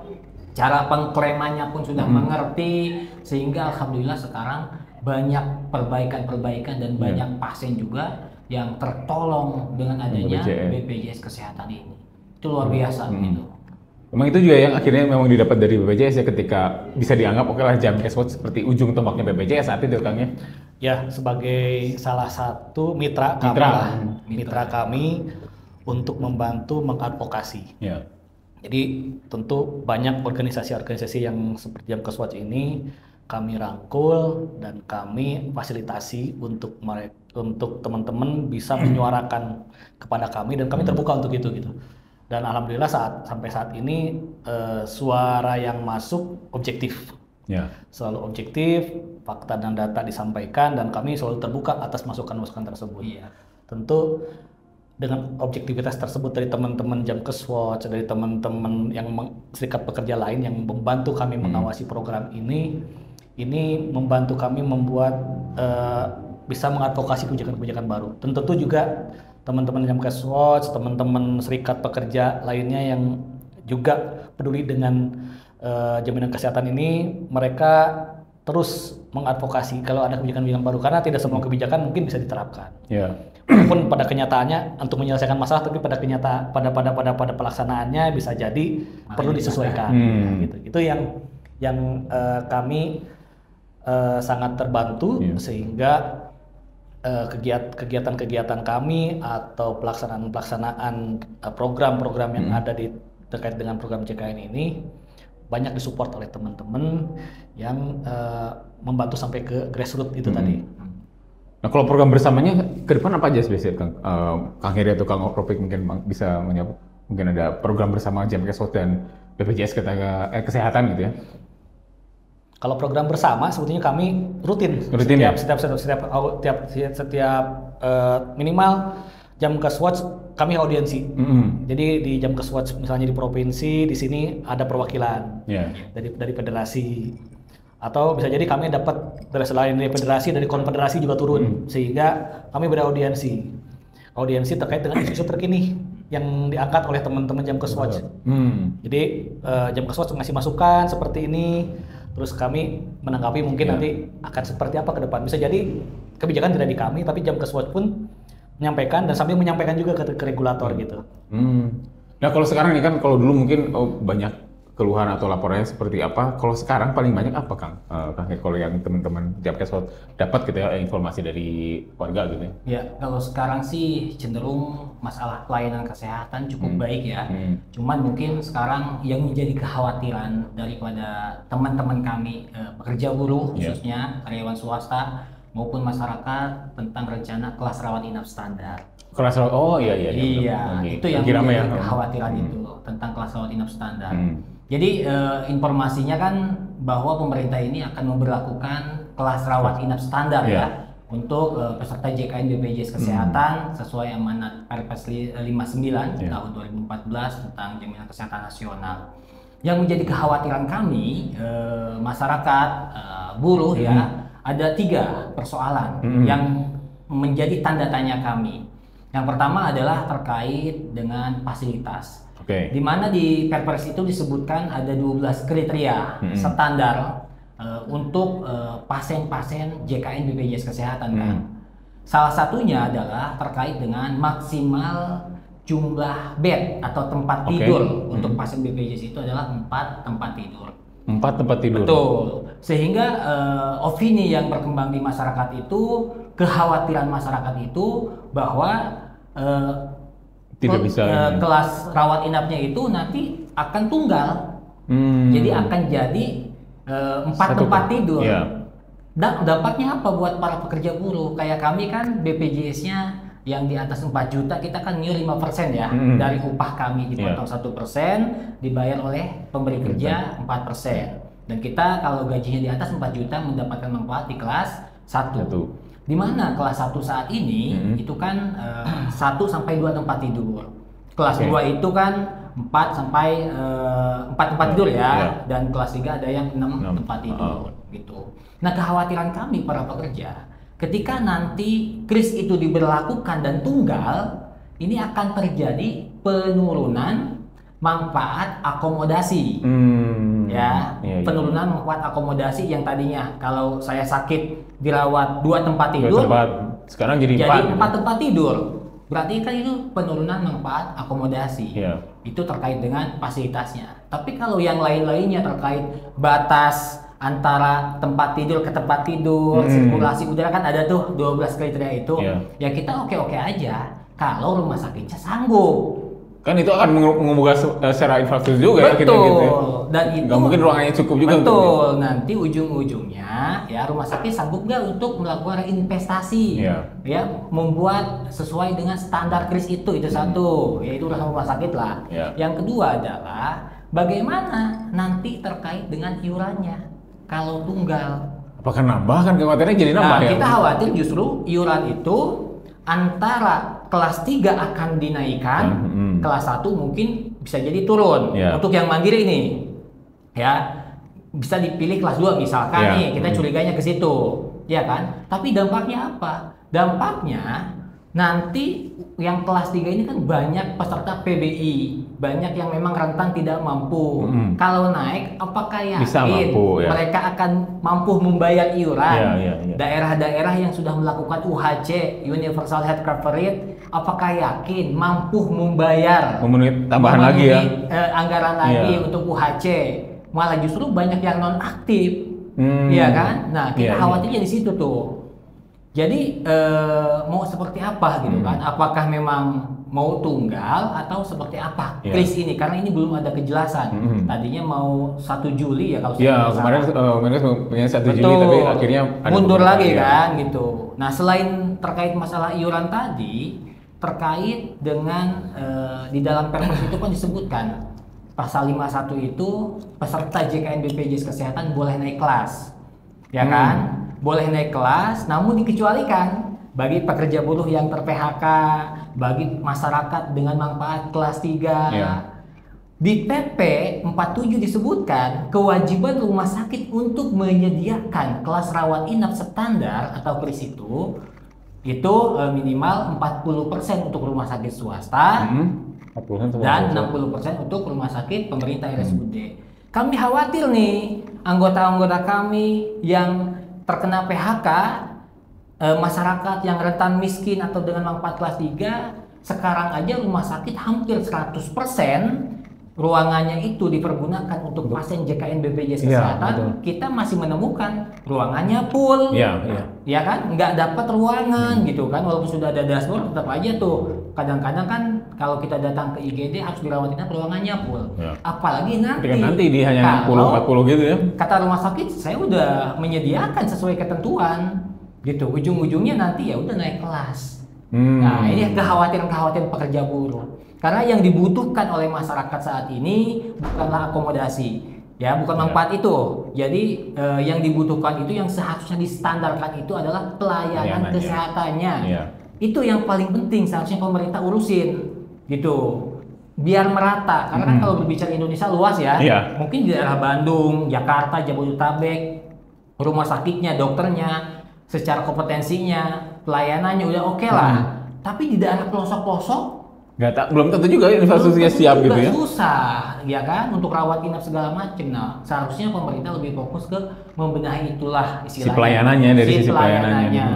S1: cara pengklaimannya pun sudah mengerti, sehingga alhamdulillah sekarang banyak perbaikan-perbaikan dan banyak pasien juga yang tertolong dengan adanya BPJS Kesehatan ini. Itu luar biasa gitu.
S2: Memang itu juga yang akhirnya memang didapat dari BPJS ya, ketika bisa dianggap oke lah Jamkeswatch seperti ujung tombaknya BPJS saat itu Kang ya.
S3: Ya, sebagai salah satu mitra kami untuk membantu mengadvokasi. Jadi tentu banyak organisasi-organisasi yang seperti Jamkaswatch ini kami rangkul dan kami fasilitasi untuk teman-teman bisa menyuarakan kepada kami dan kami terbuka untuk itu gitu. Dan alhamdulillah sampai saat ini suara yang masuk objektif.
S2: Ya.
S3: Selalu objektif, fakta dan data disampaikan dan kami selalu terbuka atas masukan-masukan tersebut.
S1: Iya.
S3: Tentu dengan objektivitas tersebut dari teman-teman Jamkaswatch, dari teman-teman yang serikat pekerja lain yang membantu kami mengawasi program ini membantu kami membuat bisa mengadvokasi kebijakan-kebijakan baru. Tentu juga teman-teman Jamkaswatch, teman-teman serikat pekerja lainnya yang juga peduli dengan jaminan kesehatan ini, mereka terus mengadvokasi kalau ada kebijakan-kebijakan baru karena tidak semua kebijakan mungkin bisa diterapkan.
S2: Ya.
S3: Walaupun pada kenyataannya untuk menyelesaikan masalah, tapi pada pelaksanaannya bisa jadi perlu disesuaikan. Gitu. Itu yang kami sangat terbantu sehingga kegiatan-kegiatan kami atau pelaksanaan program-program yang ada terkait dengan program JKN ini banyak disupport oleh teman-teman yang membantu sampai ke grassroots itu tadi.
S2: Nah, kalau program bersamanya ke depan apa aja biasanya, Kang Heri atau Kang Ropik mungkin bisa menjawab? Mungkin ada program bersama Jamkaswatch dan BPJS Kesehatan gitu ya?
S3: Kalau program bersama sebetulnya kami rutin setiap minimal Jamkaswatch kami audiensi. Jadi di Jamkaswatch misalnya di provinsi di sini ada perwakilan dari federasi. Atau bisa jadi kami dapat selain dari federasi, dari konfederasi juga turun sehingga kami beraudiensi terkait dengan isu-isu terkini yang diangkat oleh teman-teman Jamkaswatch. Jadi Jamkaswatch ngasih masukan seperti ini, terus kami menanggapi mungkin nanti akan seperti apa ke depan. Bisa jadi kebijakan tidak di kami, tapi Jamkaswatch pun menyampaikan dan sambil menyampaikan juga ke regulator gitu.
S2: Nah kalau sekarang ini kan kalau dulu mungkin banyak keluhan atau laporannya seperti apa? Kalau sekarang paling banyak apa, Kang? Kalau yang teman-teman Jamkaswatch dapat gitu ya informasi dari warga gitu ya?
S1: Ya, kalau sekarang sih cenderung masalah pelayanan kesehatan cukup baik ya. Cuman mungkin sekarang yang menjadi kekhawatiran daripada teman-teman kami pekerja buruh khususnya karyawan swasta maupun masyarakat tentang rencana kelas rawat inap standar.
S2: Kelas rawat,
S1: itu yang menjadi kekhawatiran itu tentang kelas rawat inap standar. Jadi informasinya kan bahwa pemerintah ini akan memberlakukan kelas rawat inap standar ya untuk peserta JKN BPJS Kesehatan sesuai amanat Perpres 59 tahun 2014 tentang jaminan kesehatan nasional. Yang menjadi kekhawatiran kami masyarakat buruh ya ada 3 persoalan yang menjadi tanda tanya kami. Yang pertama adalah terkait dengan fasilitas. Di mana di Perpres itu disebutkan ada 12 kriteria standar untuk pasien-pasien JKN BPJS Kesehatan kan. Salah satunya adalah terkait dengan maksimal jumlah bed atau tempat tidur untuk pasien BPJS itu adalah 4 tempat tidur.
S2: 4 tempat tidur.
S1: Betul. Sehingga opini yang berkembang di masyarakat itu, kekhawatiran masyarakat itu bahwa
S2: tidak bisa
S1: kelas rawat inapnya itu nanti akan tunggal. Jadi akan jadi 4 tempat tidur. Dampaknya apa buat para pekerja buruh? Kayak kami kan BPJS-nya yang di atas 4 juta kita kan nyur 5% ya dari upah kami dipotong 1%, dibayar oleh pemberi kerja 4%. Dan kita kalau gajinya di atas 4 juta mendapatkan manfaat di kelas 1. Di mana kelas 1 saat ini itu kan 1 sampai 2 tempat tidur. Kelas 2 itu kan 4 sampai 4 tempat tidur ya. Dan kelas 3 ada yang 6 tempat tidur gitu. Nah, kekhawatiran kami para pekerja ketika nanti kris itu diberlakukan dan tunggal, ini akan terjadi penurunan manfaat akomodasi. Penurunan manfaat akomodasi yang tadinya kalau saya sakit dirawat 2 tempat tidur,
S2: sekarang jadi
S1: 4 tempat tidur. Berarti kan itu penurunan manfaat akomodasi. Itu terkait dengan fasilitasnya. Tapi kalau yang lain-lainnya terkait batas antara tempat tidur ke tempat tidur, sirkulasi udara kan ada tuh 12 kriteria itu. Ya kita oke-oke aja kalau rumah sakitnya sanggup.
S2: Kan itu akan mengubah secara infrastruktur juga ya akhirnya gitu ya.
S1: Betul. Dan itu
S2: Nggak mungkin ruangannya cukup juga untuk
S1: betul. Nanti ujung-ujungnya ya rumah sakit sanggup nggak untuk melakukan investasi,
S2: Iya.
S1: ya membuat sesuai dengan standar KRIS itu satu, yaitu rumah sakit lah.
S2: Iya.
S1: Yang kedua adalah bagaimana nanti terkait dengan iurannya kalau tunggal.
S2: Apakah nambah kan kekhawatirannya jadi nambah
S1: Nah,
S2: ya?
S1: kita khawatir justru iuran itu antara kelas 3 akan dinaikkan, kelas 1 mungkin bisa jadi turun.
S2: Iya.
S1: Untuk yang mandiri ini, ya bisa dipilih kelas 2 misalkan
S2: Iya.
S1: nih, kita curiganya ke situ, ya kan? Tapi dampaknya apa? Dampaknya nanti yang kelas 3 ini kan banyak peserta PBI, banyak yang memang rentan tidak mampu. Kalau naik, apakah
S2: Bisa
S1: yakin
S2: mampu, ya.
S1: mereka akan mampu membayar iuran?
S2: Iya.
S1: Daerah-daerah yang sudah melakukan UHC, Universal Health Coverage, apakah yakin mampu membayar
S2: Memenuhi tambahan lagi ya.
S1: anggaran lagi
S2: Iya.
S1: untuk UHC? Malah justru banyak yang non aktif,
S2: Hmm.
S1: iya kan? Nah, kita
S2: Iya.
S1: khawatirnya di situ tuh. Jadi mau seperti apa gitu kan? Apakah memang mau tunggal atau seperti apa
S2: Iya.
S1: KRIS ini? Karena ini belum ada kejelasan. Tadinya mau 1 Juli ya kalau saya
S2: Iya,
S1: tidak
S2: kemarin
S1: salah.
S2: kemarin punya 1 Juli
S1: Betul.
S2: tapi akhirnya ada
S1: mundur
S2: beberapa,
S1: lagi
S2: ya.
S1: kan gitu. Nah, selain terkait masalah iuran tadi, terkait dengan di dalam Perpres itu kan disebutkan pasal 51 itu peserta JKN BPJS Kesehatan boleh naik kelas. Ya kan? Boleh naik kelas, namun dikecualikan bagi pekerja buruh yang ter-PHK, bagi masyarakat dengan manfaat kelas 3.
S2: Iya.
S1: Di PP 47 disebutkan kewajiban rumah sakit untuk menyediakan kelas rawat inap standar atau KRIS itu minimal 40% untuk rumah sakit swasta
S2: 40%
S1: dan 60% untuk rumah sakit pemerintah RSUD. Kami khawatir nih anggota-anggota kami yang terkena PHK, masyarakat yang rentan miskin atau dengan manfaat kelas 3, sekarang aja rumah sakit hampir 100% ruangannya itu dipergunakan untuk pasien JKN BPJS
S2: Iya,
S1: Kesehatan.
S2: betul.
S1: Kita masih menemukan ruangannya full.
S2: Iya.
S1: Ya kan, nggak dapat ruangan gitu kan, walaupun sudah ada dashboard tetap aja tuh kadang-kadang kan kalau kita datang ke IGD harus dirawat inap ruangannya full.
S2: Ya.
S1: Apalagi nanti
S2: Ketika nanti di hanya
S1: kalau
S2: 60-40 gitu ya.
S1: kata rumah sakit saya udah menyediakan sesuai ketentuan gitu, ujung-ujungnya nanti ya udah naik kelas. Nah, ini kekhawatiran pekerja buruh. Karena yang dibutuhkan oleh masyarakat saat ini bukanlah akomodasi, ya bukan manfaat itu. Jadi yang dibutuhkan itu yang seharusnya distandarkan itu adalah pelayanan
S2: Pelayanannya.
S1: kesehatannya.
S2: Iya.
S1: Itu yang paling penting seharusnya pemerintah urusin gitu. Biar merata. Karena kan kalau berbicara Indonesia luas ya.
S2: Iya.
S1: Mungkin di daerah Bandung, Jakarta, Jabodetabek, rumah sakitnya, dokternya, secara kompetensinya, pelayanannya udah oke lah. Tapi di daerah pelosok-pelosok
S2: Belum tentu juga infrastrukturnya
S1: belum
S2: siap
S1: tentu
S2: gitu
S1: juga
S2: ya.
S1: susah, ya kan, untuk rawat inap segala macam. Nah, seharusnya pemerintah lebih fokus ke membenahi itulah istilahnya.
S2: Si pelayanannya, dari sisi pelayanannya.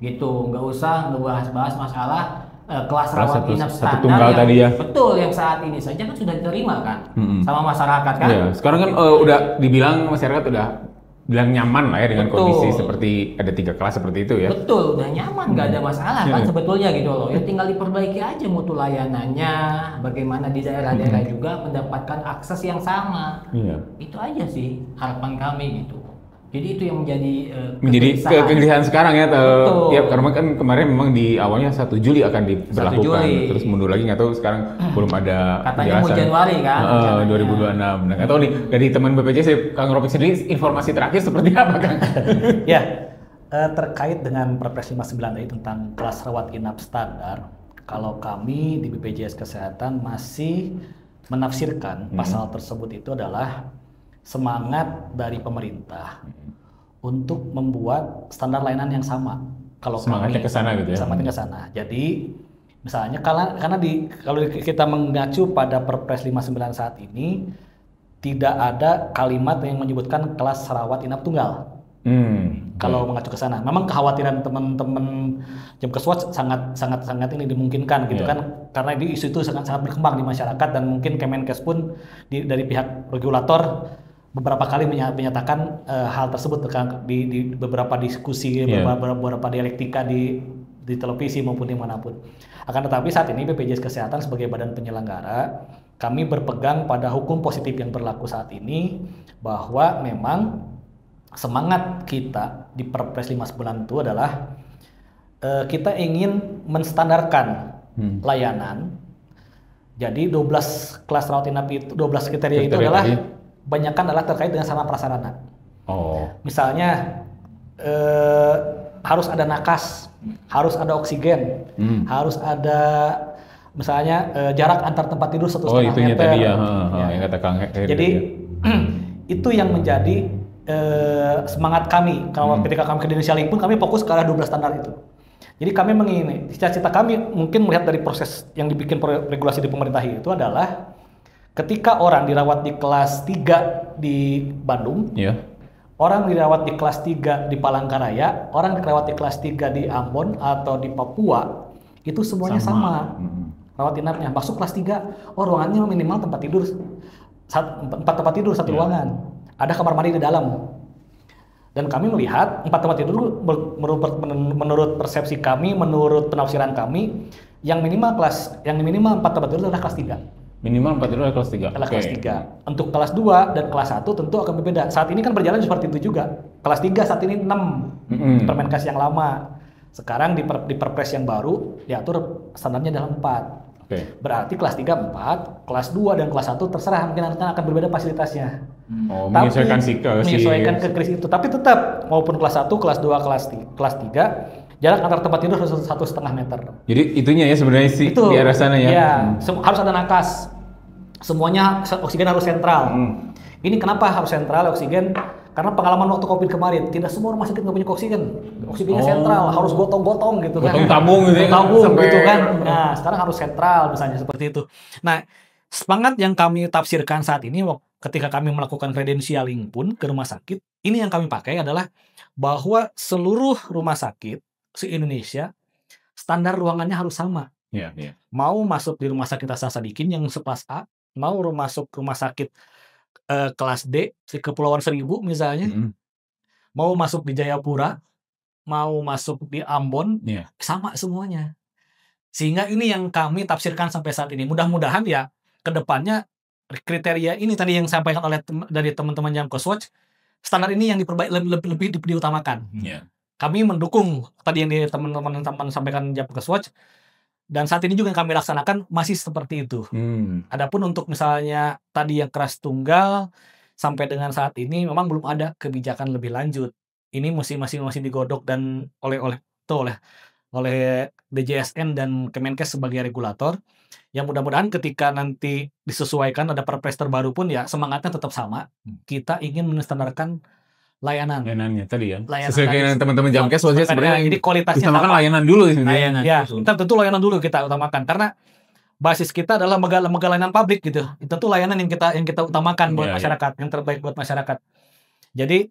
S1: Gitu, nggak usah ngebahas-bahas masalah kelas
S2: Kelas
S1: rawat
S2: satu-
S1: inap
S2: satu
S1: standar
S2: tunggal
S1: yang
S2: tadi ya.
S1: betul yang saat ini saja kan sudah diterima kan sama masyarakat kan.
S2: Iya, sekarang kan udah dibilang masyarakat udah bilang nyaman lah ya dengan
S1: Betul.
S2: kondisi seperti ada 3 kelas seperti itu ya.
S1: Betul, udah nyaman, nggak ada masalah kan
S2: Iya.
S1: sebetulnya gitu loh. Ya tinggal diperbaiki aja mutu layanannya, bagaimana di daerah-daerah juga mendapatkan akses yang sama.
S2: Iya.
S1: Itu aja sih harapan kami gitu. Jadi itu yang menjadi
S2: Kegelisahan sekarang ya.
S1: Betul.
S2: Ya karena kan kemarin memang di awalnya 1 Juli akan diberlakukan.
S1: Juli.
S2: Terus mundur lagi nggak tahu sekarang belum ada
S1: Katanya mau
S2: penjelasan.
S1: Januari kan? rencananya.
S2: 2026. Nah, nggak tahu nih dari teman BPJS Kang Ropik sendiri informasi terakhir seperti apa Kang?
S3: Ya, terkait dengan Perpres 59 tadi tentang kelas rawat inap standar, kalau kami di BPJS Kesehatan masih menafsirkan pasal tersebut itu adalah semangat dari pemerintah untuk membuat standar layanan yang sama. Kalau
S2: Semangatnya
S3: kami
S2: ke sana gitu ya.
S3: semangatnya ke sana. Jadi misalnya karena kalau kita mengacu pada Perpres 59 saat ini tidak ada kalimat yang menyebutkan kelas rawat inap tunggal. Kalau mengacu ke sana, memang kekhawatiran teman-teman Jamkeswat sangat ini dimungkinkan gitu kan, karena isu itu sangat berkembang di masyarakat dan mungkin Kemenkes pun dari pihak regulator beberapa kali menyatakan hal tersebut di beberapa diskusi, beberapa dialektika di di televisi maupun dimanapun. Akan tetapi saat ini BPJS Kesehatan sebagai badan penyelenggara, kami berpegang pada hukum positif yang berlaku saat ini, bahwa memang semangat kita di Perpres 59 itu adalah kita ingin menstandarkan layanan. Jadi 12 kelas rawat inap itu, 12 kriteria itu adalah banyakkan adalah terkait dengan sarana prasarana. Misalnya harus ada nakas, harus ada oksigen, harus ada misalnya jarak antar tempat tidur 1,5 meter.
S2: Tadi ya, yang kata Kang Heri.
S3: Jadi itu yang menjadi semangat kami. Kalau ketika kami ke Indonesia Link pun kami fokus ke arah 12 standar itu. Jadi kami menginginkan, cita-cita kami mungkin melihat dari proses yang dibikin regulasi di pemerintah itu adalah ketika orang dirawat di kelas 3 di Bandung, orang dirawat di kelas 3 di Palangkaraya, orang dirawat di kelas 3 di Ambon atau di Papua, itu semuanya sama. Rawat inapnya masuk kelas 3, ruangannya minimal tempat tidur 4 tempat tidur 1 ruangan, ada kamar mandi di dalam. Dan kami melihat 4 tempat tidur menurut persepsi kami, menurut penafsiran kami, yang minimal 4 tempat tidur adalah kelas 3.
S2: Minimal 4 tidur adalah kelas 3.
S3: Kelas 3. Untuk kelas 2 dan kelas 1 tentu akan berbeda. Saat ini kan berjalan seperti itu juga. Kelas 3 saat ini 6 di Permenkes yang lama. Sekarang di Perpres yang baru diatur standarnya adalah 4. Berarti kelas 3 4, kelas 2 dan kelas 1 terserah, mungkin nanti akan berbeda fasilitasnya.
S2: Menyesuaikan
S3: ke kris itu. Tapi tetap maupun kelas 1, kelas 2, kelas 3 jarak antar tempat tidur 1,5 meter. Jadi
S2: itunya ya sebenarnya sih di arah sana ya.
S3: Iya, harus ada nakas. Semuanya oksigen harus sentral. Ini kenapa harus sentral oksigen? Karena pengalaman waktu COVID kemarin, tidak semua rumah sakit nggak punya oksigen. Oksigennya sentral, harus gotong-gotong gitu kan.
S2: Gotong tabung gitu ya.
S3: Gitu kan. Nah, sekarang harus sentral misalnya seperti itu. Nah, semangat yang kami tafsirkan saat ini ketika kami melakukan credentialing pun ke rumah sakit, ini yang kami pakai adalah bahwa seluruh rumah sakit se-Indonesia standar ruangannya harus sama. Mau masuk di rumah sakit Hasan Sadikin yang sekelas A, mau masuk rumah sakit kelas D di Kepulauan Seribu misalnya, mau masuk di Jayapura, mau masuk di Ambon, sama semuanya. Sehingga ini yang kami tafsirkan sampai saat ini. Mudah-mudahan ya ke depannya kriteria ini tadi yang disampaikan oleh dari teman-teman Jamkeswatch, standar ini yang lebih diutamakan. Kami mendukung tadi yang teman-teman sampaikan Jamkeswatch. Dan saat ini juga yang kami laksanakan masih seperti itu. Adapun untuk misalnya tadi yang kelas tunggal sampai dengan saat ini memang belum ada kebijakan lebih lanjut. Ini masih digodok dan oleh DJSN dan Kemenkes sebagai regulator. Yang mudah-mudahan ketika nanti disesuaikan ada perpres terbaru pun ya semangatnya tetap sama. Kita ingin menstandarkan layanannya tadi ya.
S2: Sesuai dengan teman-teman Jamkes sebenarnya
S3: jadi kualitasnya
S2: utamakan layanan dulu
S3: sebenarnya. Ya, tentu layanan dulu kita utamakan karena basis kita adalah lembaga layanan publik gitu. Tentu layanan yang kita utamakan buat masyarakat, yang terbaik buat masyarakat. Jadi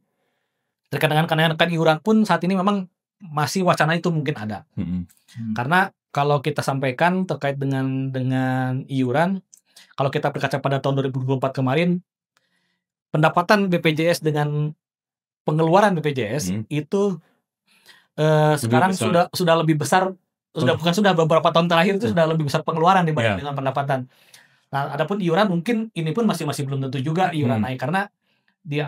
S3: terkait dengan kenaikan iuran pun saat ini memang masih wacana itu mungkin ada. Karena kalau kita sampaikan terkait dengan iuran, kalau kita berkaca pada tahun 2024 kemarin, pendapatan BPJS dengan pengeluaran BPJS itu sekarang sudah lebih besar, beberapa tahun terakhir itu sudah lebih besar pengeluaran dibanding dengan pendapatan. Nah, adapun iuran mungkin ini pun masih belum tentu juga iuran naik karena di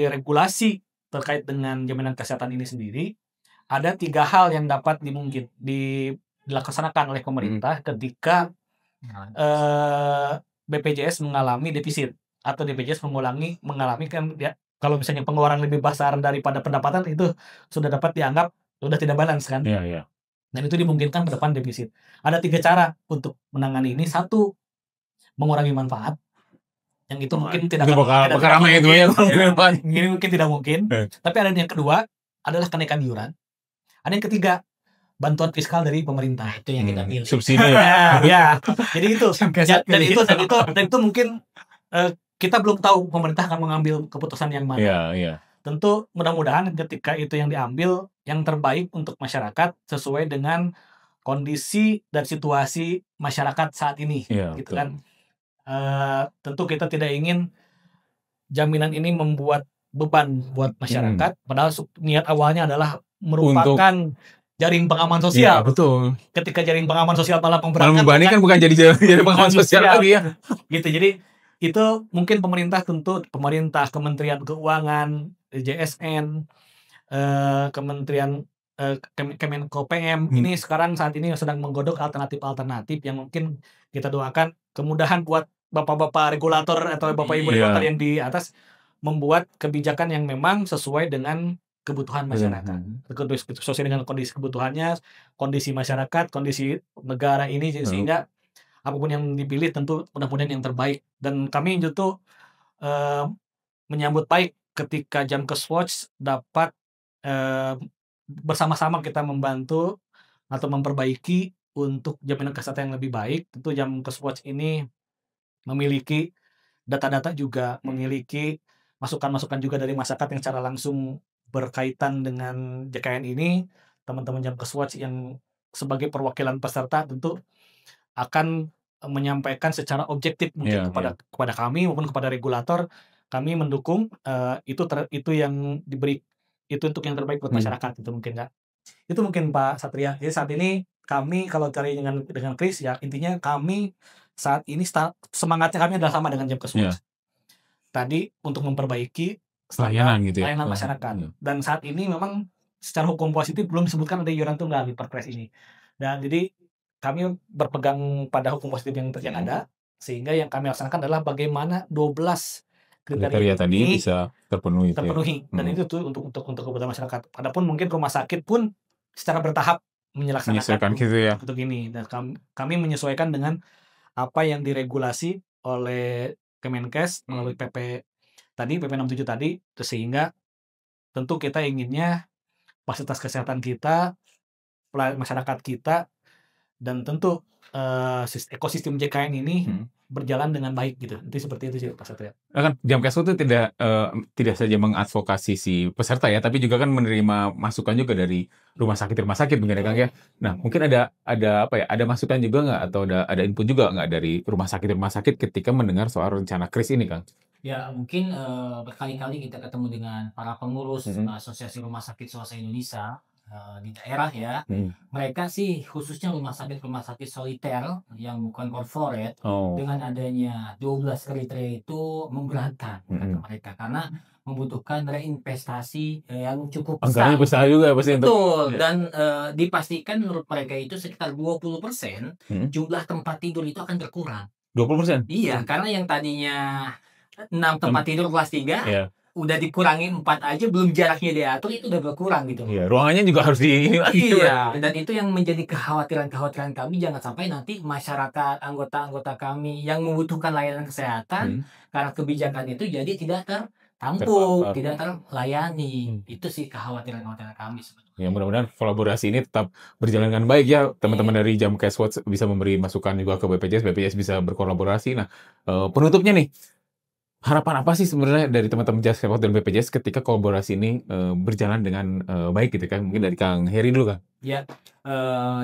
S3: regulasi terkait dengan jaminan kesehatan ini sendiri ada 3 hal yang dapat dilaksanakan oleh pemerintah ketika BPJS mengalami defisit atau BPJS mengalami kan ya. Kalau misalnya pengeluaran lebih besar daripada pendapatan itu sudah dapat dianggap sudah tidak balance kan. Dan itu dimungkinkan ke depan defisit. Ada 3 cara untuk menangani ini. 1, mengurangi manfaat. Yang itu mungkin tidak
S2: ramai itu ya.
S3: Ini mungkin tidak mungkin. Tapi ada yang kedua adalah kenaikan iuran. Ada yang ketiga bantuan fiskal dari pemerintah.
S1: Itu yang kita pilih.
S2: Subsidi.
S3: Ya. Jadi itu. Dan itu mungkin kita belum tahu pemerintah akan mengambil keputusan yang mana. Tentu mudah-mudahan ketika itu yang diambil yang terbaik untuk masyarakat sesuai dengan kondisi dan situasi masyarakat saat ini, gitu kan. Tentu kita tidak ingin jaminan ini membuat beban buat masyarakat. Padahal niat awalnya adalah merupakan jaring pengaman
S2: Iya,
S3: sosial.
S2: betul.
S3: Ketika jaring pengaman sosial malah
S2: Malah
S3: memberatkan
S2: membebani kan bukan jadi pengaman sosial lagi ya.
S3: gitu. Jadi itu mungkin pemerintah, Kementerian Keuangan, JSN, Kementerian Kemenko PM ini sekarang saat ini sedang menggodok alternatif yang mungkin kita doakan kemudahan buat bapak-bapak regulator atau bapak ibu regulator yang di atas membuat kebijakan yang memang sesuai dengan kebutuhan masyarakat, sesuai dengan kondisi kebutuhannya, kondisi masyarakat, kondisi negara ini, sehingga apapun yang dipilih tentu mudah-mudahan yang terbaik. Dan kami itu menyambut baik ketika Jamkes Watch dapat bersama-sama kita membantu atau memperbaiki untuk jaminan kesehatan yang lebih baik. Tentu Jamkes Watch ini memiliki data-data juga, memiliki masukan-masukan juga dari masyarakat yang secara langsung berkaitan dengan JKN ini. Teman-teman Jamkes Watch yang sebagai perwakilan peserta tentu akan menyampaikan secara objektif mungkin kepada kami maupun kepada regulator. Kami mendukung itu yang diberi, itu untuk yang terbaik buat masyarakat. Itu mungkin Kak. Itu mungkin Pak Satria. Jadi saat ini kami kalau cari dengan Chris ya, intinya kami saat ini semangatnya kami adalah sama dengan Jamkes Watch. Tadi untuk memperbaiki layanan masyarakat. Dan saat ini memang secara hukum positif belum disebutkan ada iuran tunggal di Perpres ini. Dan jadi kami berpegang pada hukum positif yang ada, sehingga yang kami laksanakan adalah bagaimana 12 kriteria
S2: tadi bisa terpenuhi.
S3: Dan itu tuh untuk kebutuhan masyarakat. Adapun mungkin rumah sakit pun secara bertahap menyesuaikan gitu ya. Untuk ini. Dan kami menyesuaikan dengan apa yang diregulasi oleh Kemenkes melalui PP 67 tadi, sehingga tentu kita inginnya fasilitas kesehatan kita, masyarakat kita, dan tentu ekosistem JKN ini berjalan dengan baik gitu. Itu seperti itu sih Pak Satria.
S2: Kan Jamkes itu tidak saja mengadvokasi si peserta ya, tapi juga kan menerima masukan juga dari rumah sakit mungkin ya Kang ya. Nah, mungkin ada apa ya? Ada masukan juga nggak atau ada input juga nggak dari rumah sakit ketika mendengar soal rencana KRIS ini, Kang?
S1: Ya, mungkin berkali-kali kita ketemu dengan para pengurus Asosiasi Rumah Sakit Swasta Indonesia di daerah ya. Mereka sih khususnya rumah sakit soliter yang bukan corporate, dengan adanya 12 kriteria itu memberatkan kata mereka, karena membutuhkan reinvestasi yang cukup besar.
S2: Anggarannya besar juga pasti.
S1: Betul. Dan dipastikan menurut mereka itu sekitar 20% jumlah tempat tidur itu akan berkurang.
S2: 20%?
S1: Iya, karena yang tadinya 6 tempat tidur kelas 3 udah dikurangi 4 aja, belum jaraknya diatur, itu udah berkurang gitu.
S2: Iya, ruangannya juga harus
S1: Iya, dan itu yang menjadi kekhawatiran kami, jangan sampai nanti masyarakat, anggota-anggota kami yang membutuhkan layanan kesehatan karena kebijakan itu jadi tidak tertampung, tidak terlayani. Itu sih kekhawatiran kami sebetulnya.
S2: Ya, mudah-mudahan kolaborasi ini tetap berjalan dengan baik ya. Teman-teman dari Jamkes Watch bisa memberi masukan juga ke BPJS bisa berkolaborasi. Nah, penutupnya nih, harapan apa sih sebenarnya dari teman-teman Jamkes Watch dan BPJS ketika kolaborasi ini berjalan dengan baik gitu kan? Mungkin dari Kang Heri dulu, Kang.
S1: Ya,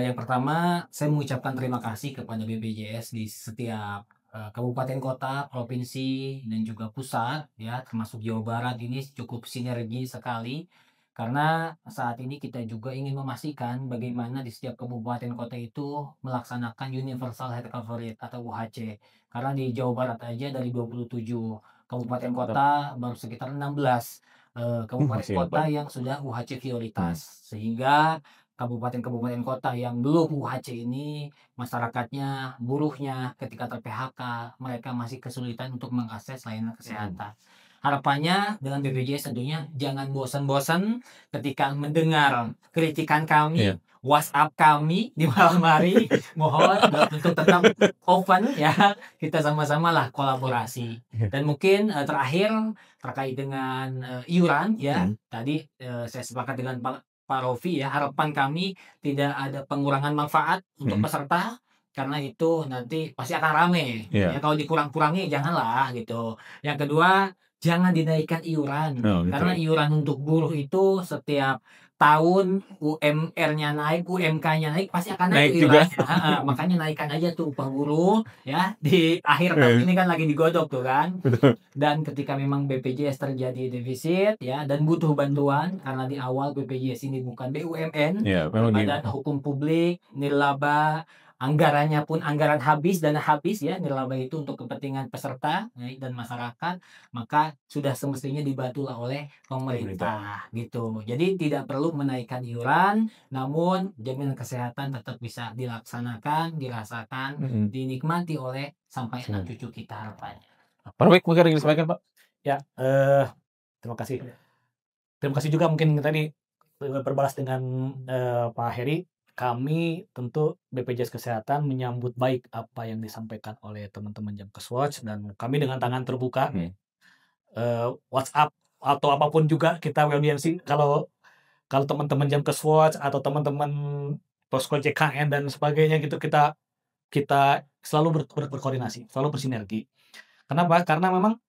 S1: yang pertama saya mengucapkan terima kasih kepada BPJS di setiap kabupaten kota, provinsi, dan juga pusat ya, termasuk Jawa Barat. Ini cukup sinergi sekali, karena saat ini kita juga ingin memastikan bagaimana di setiap kabupaten kota itu melaksanakan Universal Health Coverage atau UHC. Karena di Jawa Barat aja dari 27 kabupaten kota baru sekitar 16 kabupaten kota yang sudah UHC prioritas. Sehingga kabupaten-kabupaten kota yang belum UHC ini, masyarakatnya, buruhnya ketika ter-PHK, mereka masih kesulitan untuk mengakses layanan kesehatan. Harapannya dengan BPJS tentunya jangan bosan-bosan ketika mendengar kritikan kami, WhatsApp kami di malam hari. Mohon untuk tetap open ya, kita sama-sama lah kolaborasi. Dan mungkin terakhir terkait dengan iuran ya, tadi saya sepakat dengan Pak Rofi ya, harapan kami tidak ada pengurangan manfaat untuk peserta, karena itu nanti pasti akan rame. Ya, kalau dikurang-kurangi janganlah gitu. Yang kedua, jangan dinaikkan iuran, karena iuran untuk buruh itu setiap tahun UMR-nya naik, UMK-nya naik, pasti akan naik
S2: Naik juga.
S1: iurannya. Makanya naikkan aja tuh upah buruh ya di akhir tahun ini kan lagi digodok tuh kan.
S2: Betul.
S1: Dan ketika memang BPJS terjadi defisit ya dan butuh bantuan karena di awal BPJS ini bukan BUMN,
S2: Ya, memang
S1: Badan Hukum Publik, nirlaba, anggarannya pun anggaran habis, dana habis ya, nirlaba itu untuk kepentingan peserta ya, dan masyarakat, maka sudah semestinya dibantulah oleh pemerintah gitu. Jadi tidak perlu menaikkan iuran, namun jaminan kesehatan tetap bisa dilaksanakan, dirasakan, dinikmati oleh sampai anak cucu kita harapannya.
S2: Pak Robik mungkin ingin disampaikan, Pak?
S3: Ya, terima kasih. Terima kasih juga mungkin tadi berbalas dengan Pak Heri. Kami tentu BPJS Kesehatan menyambut baik apa yang disampaikan oleh teman-teman Jamkes Watch dan kami dengan tangan terbuka WhatsApp atau apapun juga kita audiensi kalau teman-teman Jamkes Watch atau teman-teman Posko JKN dan sebagainya gitu kita selalu berkoordinasi, selalu bersinergi. Kenapa? Karena memang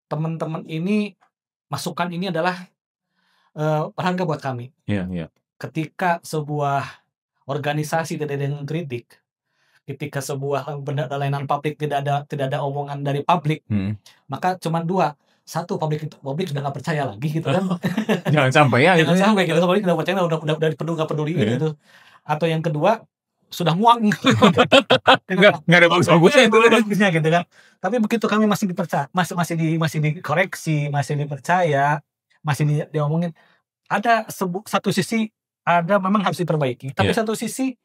S3: teman-teman ini masukan ini adalah berharga buat kami.
S2: Iya.
S3: Ketika sebuah organisasi tidak ada yang kritik, ketika sebuah layanan publik tidak ada omongan dari publik, maka cuma dua. Satu, publik sudah nggak percaya lagi gitu kan.
S2: Jangan sampai ya.
S3: Jangan sampai gitu, publik nggak percaya, udah nggak peduli gitu. Atau yang kedua sudah muak
S2: nggak ada bagus-bagusnya itu
S3: gitu kan. Tapi begitu kami masih dipercaya, masih dikoreksi, masih dipercaya, masih diomongin, ada satu sisi ada memang harus diperbaiki, tapi satu sisi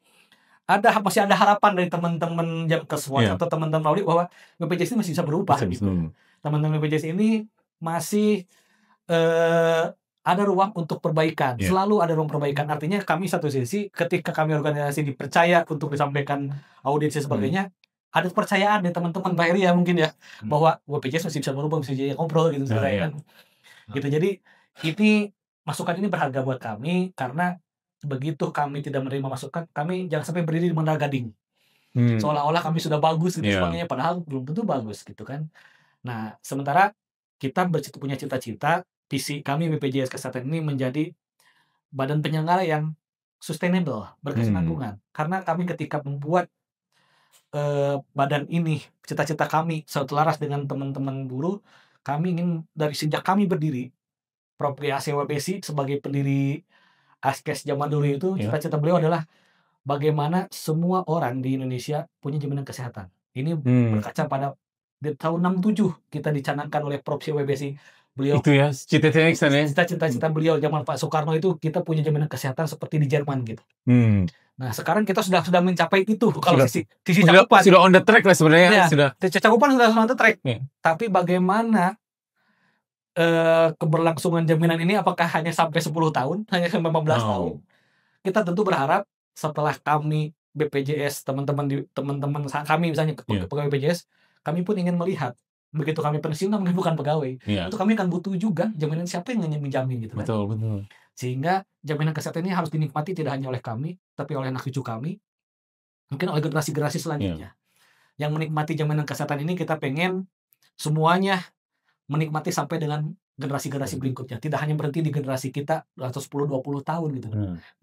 S3: masih ada harapan dari teman-teman Jamkes Watch atau teman-teman Audi bahwa BPJS ini masih bisa berubah gitu. Teman-teman BPJS ini masih ada ruang untuk perbaikan, selalu ada ruang perbaikan. Artinya kami satu sisi ketika kami organisasi dipercaya untuk disampaikan audiensi sebagainya, ada kepercayaan dari teman-teman Pak Heri ya mungkin ya bahwa BPJS masih bisa berubah, masih jadi ngobrol gitu kan. Gitu. Jadi ini masukan ini berharga buat kami karena begitu kami tidak menerima masukan, kami jangan sampai berdiri di menara gading. Seolah-olah kami sudah bagus gitu sebagainya, padahal belum tentu bagus gitu kan. Nah, sementara kita punya cita-cita, visi kami BPJS Kesehatan ini menjadi badan penyelenggara yang sustainable, berkesinambungan. Karena kami ketika membuat badan ini, cita-cita kami selaras dengan teman-teman buruh, kami ingin dari sejak kami berdiri, Prof. Asewa Besi sebagai pendiri Askes zaman dulu itu, cita-cita beliau adalah bagaimana semua orang di Indonesia punya jaminan kesehatan. Ini berkaca pada di tahun 67 kita dicanangkan oleh Prof. Asewa Besi. Beliau
S2: itu ya cita-cita
S3: beliau zaman Pak Soekarno itu kita punya jaminan kesehatan seperti di Jerman gitu. Nah, sekarang kita sudah mencapai itu kalau sisi cakupan.
S2: Sudah on the track lah sebenarnya.
S3: Cakupan sudah on the track. Tapi bagaimana keberlangsungan jaminan ini apakah hanya sampai 10 tahun, hanya sampai 15 tahun? Kita tentu berharap setelah kami BPJS, teman-teman kami misalnya pegawai BPJS, kami pun ingin melihat begitu kami pensiun kami bukan pegawai. Itu kami akan butuh juga jaminan siapa yang menjamin gitu kan.
S2: Betul.
S3: Sehingga jaminan kesehatan ini harus dinikmati tidak hanya oleh kami, tapi oleh anak cucu kami, mungkin oleh generasi-generasi selanjutnya. Yang menikmati jaminan kesehatan ini kita pengen semuanya menikmati sampai dengan generasi-generasi berikutnya. Tidak hanya berhenti di generasi kita atau 10-20 tahun gitu.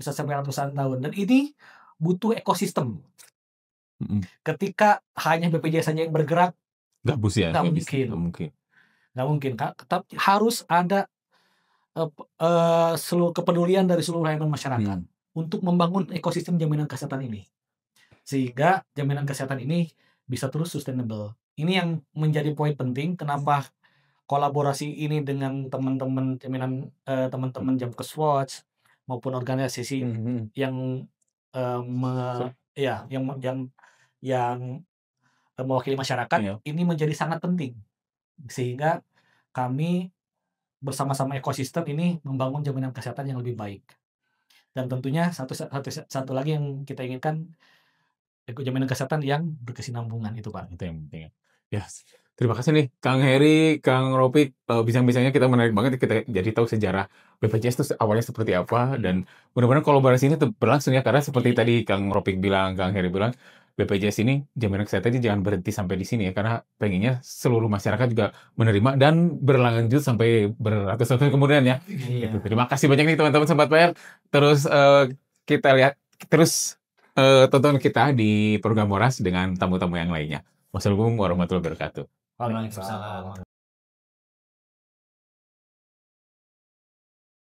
S3: Bisa sampai ratusan tahun. Dan ini butuh ekosistem. Ketika hanya BPJS saja yang bergerak,
S2: nggak
S3: mungkin. Tetap harus ada seluruh kepedulian dari seluruh elemen masyarakat untuk membangun ekosistem jaminan kesehatan ini. Sehingga jaminan kesehatan ini bisa terus sustainable. Ini yang menjadi poin penting kenapa kolaborasi ini dengan teman-teman Jamkes Watch maupun organisasi yang mewakili masyarakat ini menjadi sangat penting sehingga kami bersama-sama ekosistem ini membangun jaminan kesehatan yang lebih baik. Dan tentunya satu lagi yang kita inginkan jaminan kesehatan yang berkesinambungan itu Pak.
S2: Itu yang penting. Terima kasih nih Kang Heri, Kang Ropik, bincang-bincangnya kita menarik banget, kita jadi tahu sejarah BPJS itu awalnya seperti apa dan mudah-mudahan kolaborasi ini berlangsung ya karena seperti tadi Kang Ropik bilang, Kang Heri bilang BPJS ini jaminan kesehatannya jangan berhenti sampai di sini ya, karena pengennya seluruh masyarakat juga menerima dan berlanjut sampai beratus-ratus kemudian ya.
S1: Iya.
S2: Gitu. Terima kasih banyak nih teman-teman Sobat PR. Terus kita lihat terus tonton kita di program Moras dengan tamu-tamu yang lainnya. Wassalamualaikum warahmatullahi wabarakatuh.
S3: Waalaikumsalam.
S1: Waalaikumsalam.